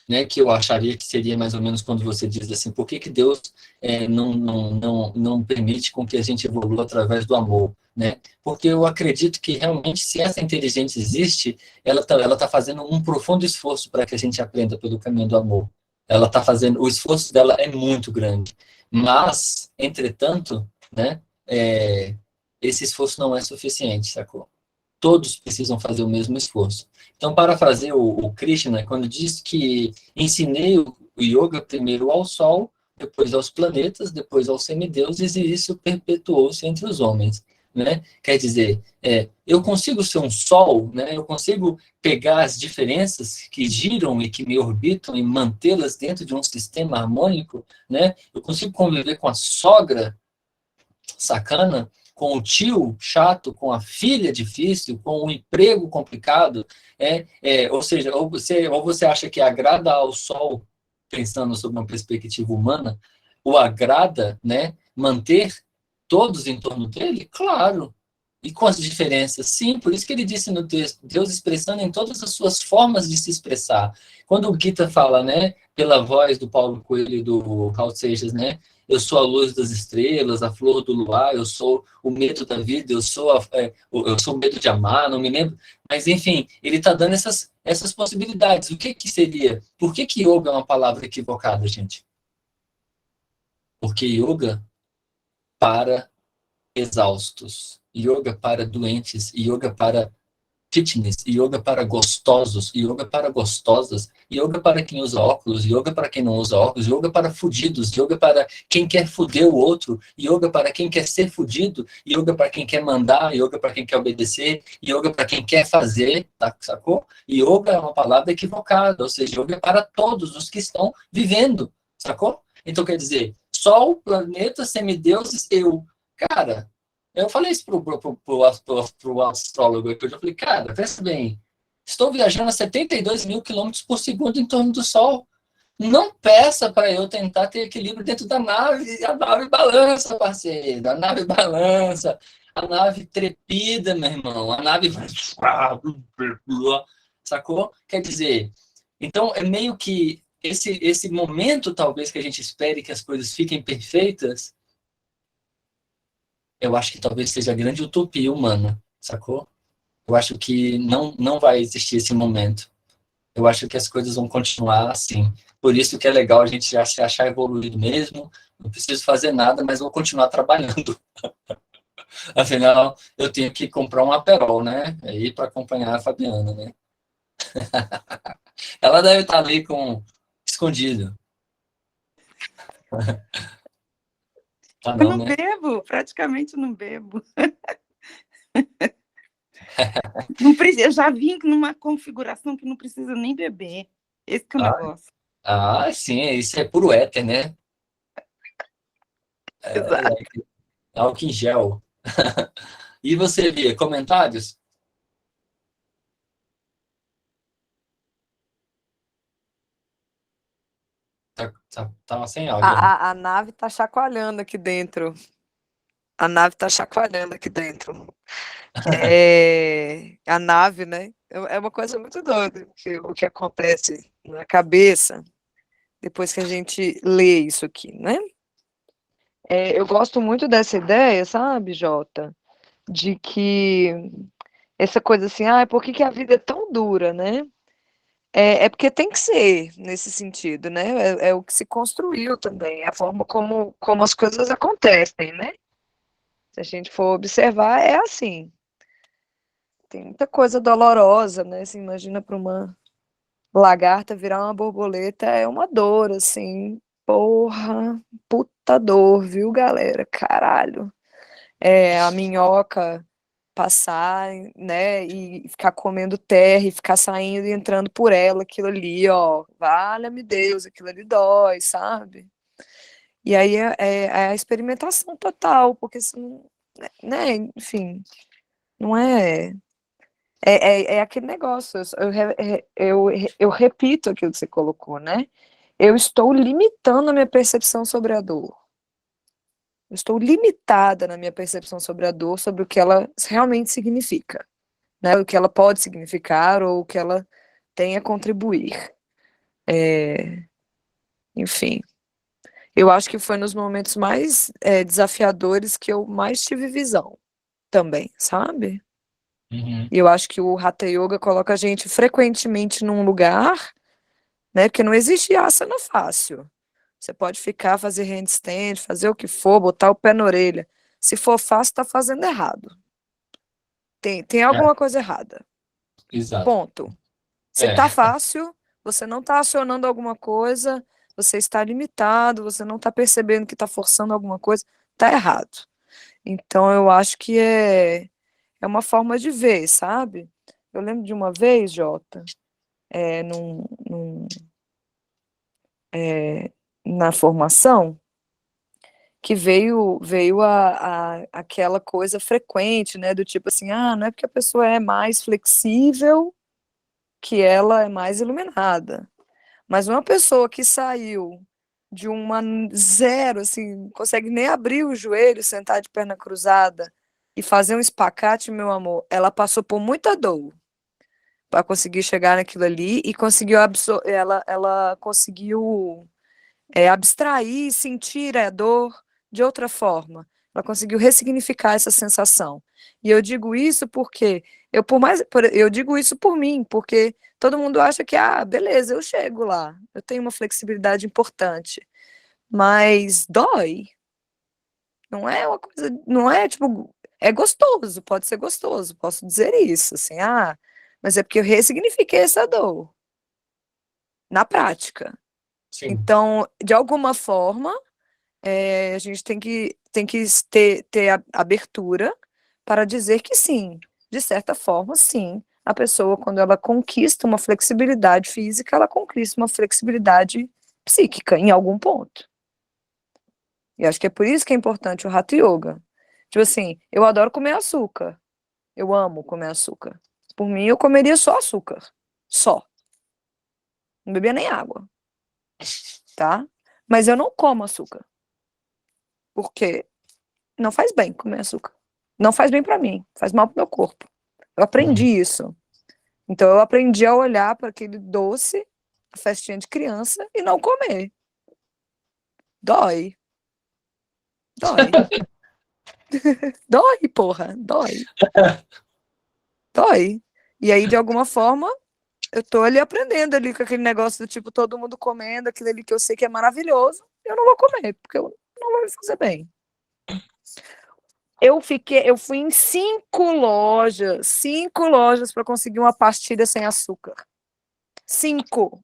né, que eu acharia que seria mais ou menos quando você diz assim, por que Deus não permite com que a gente evolua através do amor, né? Porque eu acredito que realmente se essa inteligência existe, ela tá fazendo um profundo esforço para que a gente aprenda pelo caminho do amor. Ela está fazendo, o esforço dela é muito grande, mas, entretanto, né, esse esforço não é suficiente, sacou? Todos precisam fazer o mesmo esforço. Então, para fazer o Krishna, quando diz que ensinei o yoga primeiro ao Sol, depois aos planetas, depois aos semideuses, e isso perpetuou-se entre os homens. Né? Quer dizer, eu consigo ser um Sol, né? Eu consigo pegar as diferenças que giram e que me orbitam e mantê-las dentro de um sistema harmônico, né? Eu consigo conviver com a sogra sacana, com o tio chato, com a filha difícil, com o emprego complicado, ou seja, ou você acha que agrada ao sol, pensando sob uma perspectiva humana, o agrada, né, manter todos em torno dele? Claro. E com as diferenças, sim, por isso que ele disse no texto, Deus expressando em todas as suas formas de se expressar. Quando o Gita fala, né, pela voz do Paulo Coelho e do Carl Seixas, né, eu sou a luz das estrelas, a flor do luar, eu sou o medo da vida, eu sou o medo de amar, não me lembro. Mas, enfim, ele está dando essas possibilidades. O que seria? Por que yoga é uma palavra equivocada, gente? Porque yoga para exaustos, yoga para doentes, yoga para fitness, yoga para gostosos, yoga para gostosas, yoga para quem usa óculos, yoga para quem não usa óculos, yoga para fudidos, yoga para quem quer fuder o outro, yoga para quem quer ser fudido, yoga para quem quer mandar, yoga para quem quer obedecer, yoga para quem quer fazer, tá, sacou? Yoga é uma palavra equivocada, ou seja, yoga é para todos os que estão vivendo, sacou? Então quer dizer, Sol, planeta, semideuses, eu. Cara, eu falei isso pro astrólogo aqui, eu falei, cara, pensa bem, estou viajando a 72 mil quilômetros por segundo em torno do Sol. Não peça para eu tentar ter equilíbrio dentro da nave. A nave balança, parceiro. A nave balança. A nave trepida, meu irmão. A nave. Sacou? Quer dizer, então é meio que esse momento, talvez, que a gente espere que as coisas fiquem perfeitas, eu acho que talvez seja a grande utopia humana, sacou? Eu acho que não vai existir esse momento. Eu acho que as coisas vão continuar assim. Por isso que é legal a gente já se achar evoluído mesmo. Não preciso fazer nada, mas vou continuar trabalhando. Afinal, eu tenho que comprar um Aperol, né? Aí para acompanhar a Fabiana, né? Ela deve estar ali com escondido. Tá eu não, não né? bebo, praticamente não bebo. Não precisa, eu já vim numa configuração que não precisa nem beber. Esse que é o Ah, negócio. sim, isso é puro éter, né? Exato. Álcool em gel. E você, Bia, comentários? Tava sem áudio. A nave tá chacoalhando aqui dentro. A nave tá chacoalhando aqui dentro. A nave, né? É uma coisa muito doida o que acontece na cabeça depois que a gente lê isso aqui, né? Eu gosto muito dessa ideia, sabe, Jota? De que essa coisa assim, por que a vida é tão dura, né? É porque tem que ser nesse sentido, né? É o que se construiu também, é a forma como as coisas acontecem, né? Se a gente for observar, é assim. Tem muita coisa dolorosa, né? Você imagina para uma lagarta virar uma borboleta, é uma dor, assim. Porra, puta dor, viu, galera? Caralho. A minhoca passar, né, e ficar comendo terra e ficar saindo e entrando por ela, aquilo ali, ó, valha-me Deus, aquilo ali dói, sabe? E aí é a experimentação total, porque assim, né, enfim, não é aquele negócio, eu repito aquilo que você colocou, né? Eu estou limitando a minha percepção sobre a dor. Eu estou limitada na minha percepção sobre a dor, sobre o que ela realmente significa, né? O que ela pode significar ou o que ela tem a contribuir. Enfim, eu acho que foi nos momentos mais desafiadores que eu mais tive visão também, sabe? Uhum. E eu acho que o Hatha Yoga coloca a gente frequentemente num lugar, né? Porque não existe asana fácil. Você pode ficar, fazer handstand, fazer o que for, botar o pé na orelha. Se for fácil, está fazendo errado. Tem alguma coisa errada. Exato. Ponto. Se tá fácil, você não tá acionando alguma coisa, você está limitado, você não tá percebendo que tá forçando alguma coisa, tá errado. Então, eu acho que é uma forma de ver, sabe? Eu lembro de uma vez, Jota, na formação, que veio aquela coisa frequente, né, do tipo assim, não é porque a pessoa é mais flexível que ela é mais iluminada. Mas uma pessoa que saiu de uma zero, assim, não consegue nem abrir o joelho, sentar de perna cruzada e fazer um espacate, meu amor, ela passou por muita dor para conseguir chegar naquilo ali e conseguiu ela conseguiu abstrair, sentir a dor de outra forma. Ela conseguiu ressignificar essa sensação. E eu digo isso porque eu digo isso por mim, porque todo mundo acha que beleza, eu chego lá, eu tenho uma flexibilidade importante, mas dói. Não é uma coisa, não é tipo, é gostoso, pode ser gostoso, posso dizer isso, assim, mas é porque eu ressignifiquei essa dor na prática. Sim. Então, de alguma forma, a gente tem que ter a abertura para dizer que sim, de certa forma, sim, a pessoa, quando ela conquista uma flexibilidade física, ela conquista uma flexibilidade psíquica em algum ponto. E acho que é por isso que é importante o Hatha Yoga. Tipo assim, eu adoro comer açúcar. Eu amo comer açúcar. Por mim, eu comeria só açúcar. Só. Não bebia nem água. Tá? Mas eu não como açúcar. Porque não faz bem comer açúcar. Não faz bem para mim, faz mal pro meu corpo. Eu aprendi isso. Então eu aprendi a olhar para aquele doce, a festinha de criança, e não comer. Dói. Dói. Dói, porra. Dói. Dói. E aí, de alguma forma, eu tô ali aprendendo ali com aquele negócio do tipo, todo mundo comendo, aquilo ali que eu sei que é maravilhoso, eu não vou comer, porque eu não vou me fazer bem. Eu fui em 5 lojas para conseguir uma pastilha sem açúcar. 5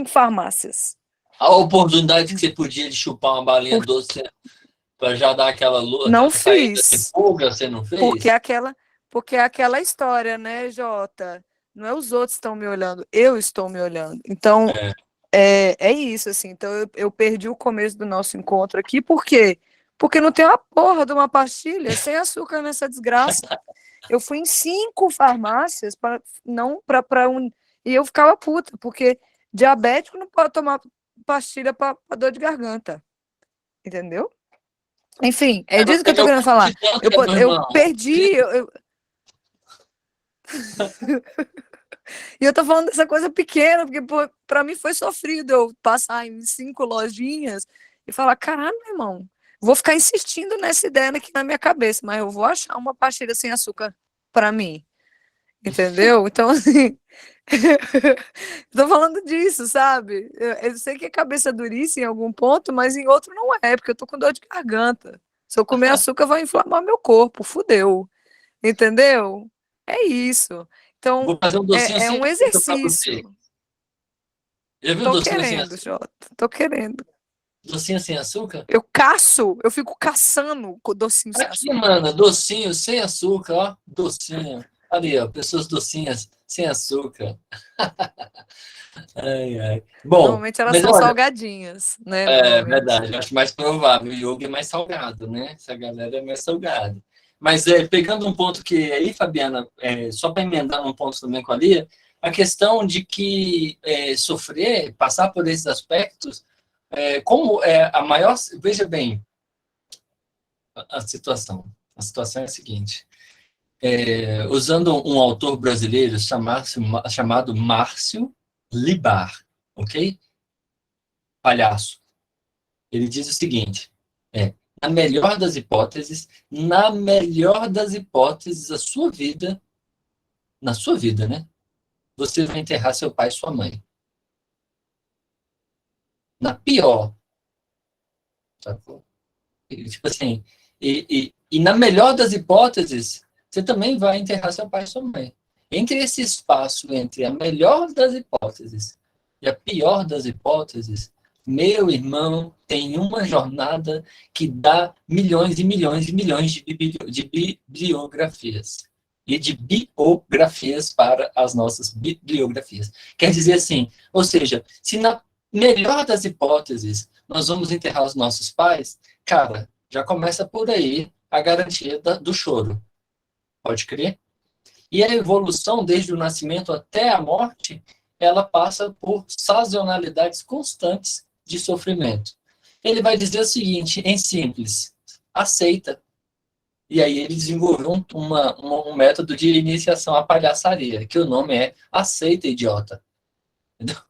farmácias. A oportunidade que você podia de chupar uma balinha doce para já dar aquela lua, não saída de fiz. fuga, você não fez? Porque é aquela história, né, Jota? Não é os outros que estão me olhando, eu estou me olhando. Então, é isso, assim. Então, eu perdi o começo do nosso encontro aqui, por quê? Porque não tem uma porra de uma pastilha sem açúcar nessa desgraça. Eu fui em 5 farmácias e eu ficava puta, porque diabético não pode tomar pastilha para dor de garganta. Entendeu? Enfim, é Agora disso que eu tô tem querendo falar. meu Eu irmão. perdi. E eu tô falando dessa coisa pequena, porque para mim foi sofrido eu passar em 5 lojinhas e falar: caralho, meu irmão, vou ficar insistindo nessa ideia aqui na minha cabeça, mas eu vou achar uma pastilha sem açúcar para mim. Entendeu? Então, assim, tô falando disso, sabe? Eu sei que a cabeça é duríssima em algum ponto, mas em outro não é, porque eu tô com dor de garganta. Se eu comer açúcar, vai inflamar meu corpo, fudeu. Entendeu? É isso. Então, Vou fazer um docinho é sem um açúcar para você. exercício. Já viu Tô docinho sem querendo, açúcar? Jota. Tô querendo. Docinho sem açúcar? Eu fico caçando com docinho sem Aqui, açúcar. mano, docinho sem açúcar, ó. Docinho. Ali, ó, pessoas docinhas sem açúcar. Ai, ai. Bom, Normalmente elas mas são olha, salgadinhas, né? é Normalmente. verdade, eu acho mais provável. O yoga é mais salgado, né? Essa galera é mais salgada. Mas pegando um ponto que aí, Fabiana, só para emendar um ponto também com a Lia, a questão de que sofrer, passar por esses aspectos, como é a maior. Veja bem a situação. A situação é a seguinte. Usando um autor brasileiro chamado Márcio Libar, ok? Palhaço. Ele diz o seguinte: na melhor das hipóteses, na sua vida, né? Você vai enterrar seu pai e sua mãe. Na pior, sacou? Tipo assim, e na melhor das hipóteses, você também vai enterrar seu pai e sua mãe. Entre esse espaço entre a melhor das hipóteses e a pior das hipóteses, meu irmão tem uma jornada que dá milhões e milhões e milhões de bibliografias. E de biografias para as nossas bibliografias. Quer dizer assim, ou seja, se na melhor das hipóteses nós vamos enterrar os nossos pais, cara, já começa por aí a garantia do choro. Pode crer? E a evolução, desde o nascimento até a morte, ela passa por sazonalidades constantes de sofrimento. Ele vai dizer o seguinte, em simples: aceita. E aí ele desenvolveu um método de iniciação à palhaçaria, que o nome é Aceita, Idiota. Entendeu?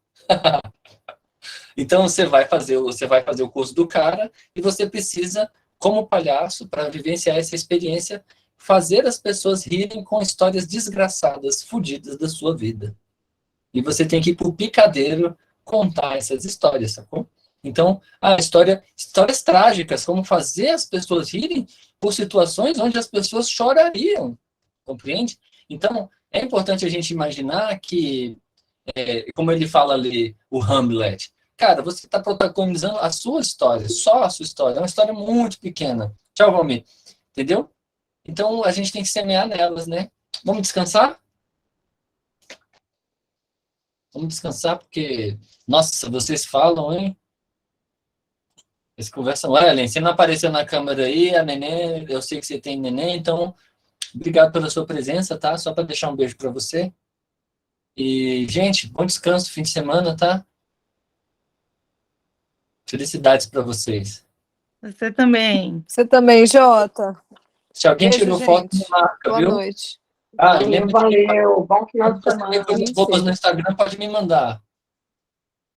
Então você vai fazer o curso do cara e você precisa, como palhaço, para vivenciar essa experiência, fazer as pessoas rirem com histórias desgraçadas, fodidas da sua vida. E você tem que ir para o picadeiro contar essas histórias, sacou? Então, histórias trágicas, como fazer as pessoas rirem por situações onde as pessoas chorariam, compreende? Então, é importante a gente imaginar que, como ele fala ali, o Hamlet, cara, você está protagonizando a sua história, só a sua história, é uma história muito pequena. Tchau, Valmir. Entendeu? Então, a gente tem que semear nelas, né? Vamos descansar? Vamos descansar, porque, nossa, vocês falam, hein? Eles conversam. Ellen, você não apareceu na câmera aí, a neném, eu sei que você tem neném, então, obrigado pela sua presença, tá? Só para deixar um beijo para você. E, gente, bom descanso, fim de semana, tá? Felicidades para vocês. Você também. Você também, Jota. Se alguém Beijo, tirou foto, me gente. marca, Boa viu? noite. Ah, e lembra de Valeu, bom final de você também semana. coisas bobas no Instagram, pode me mandar.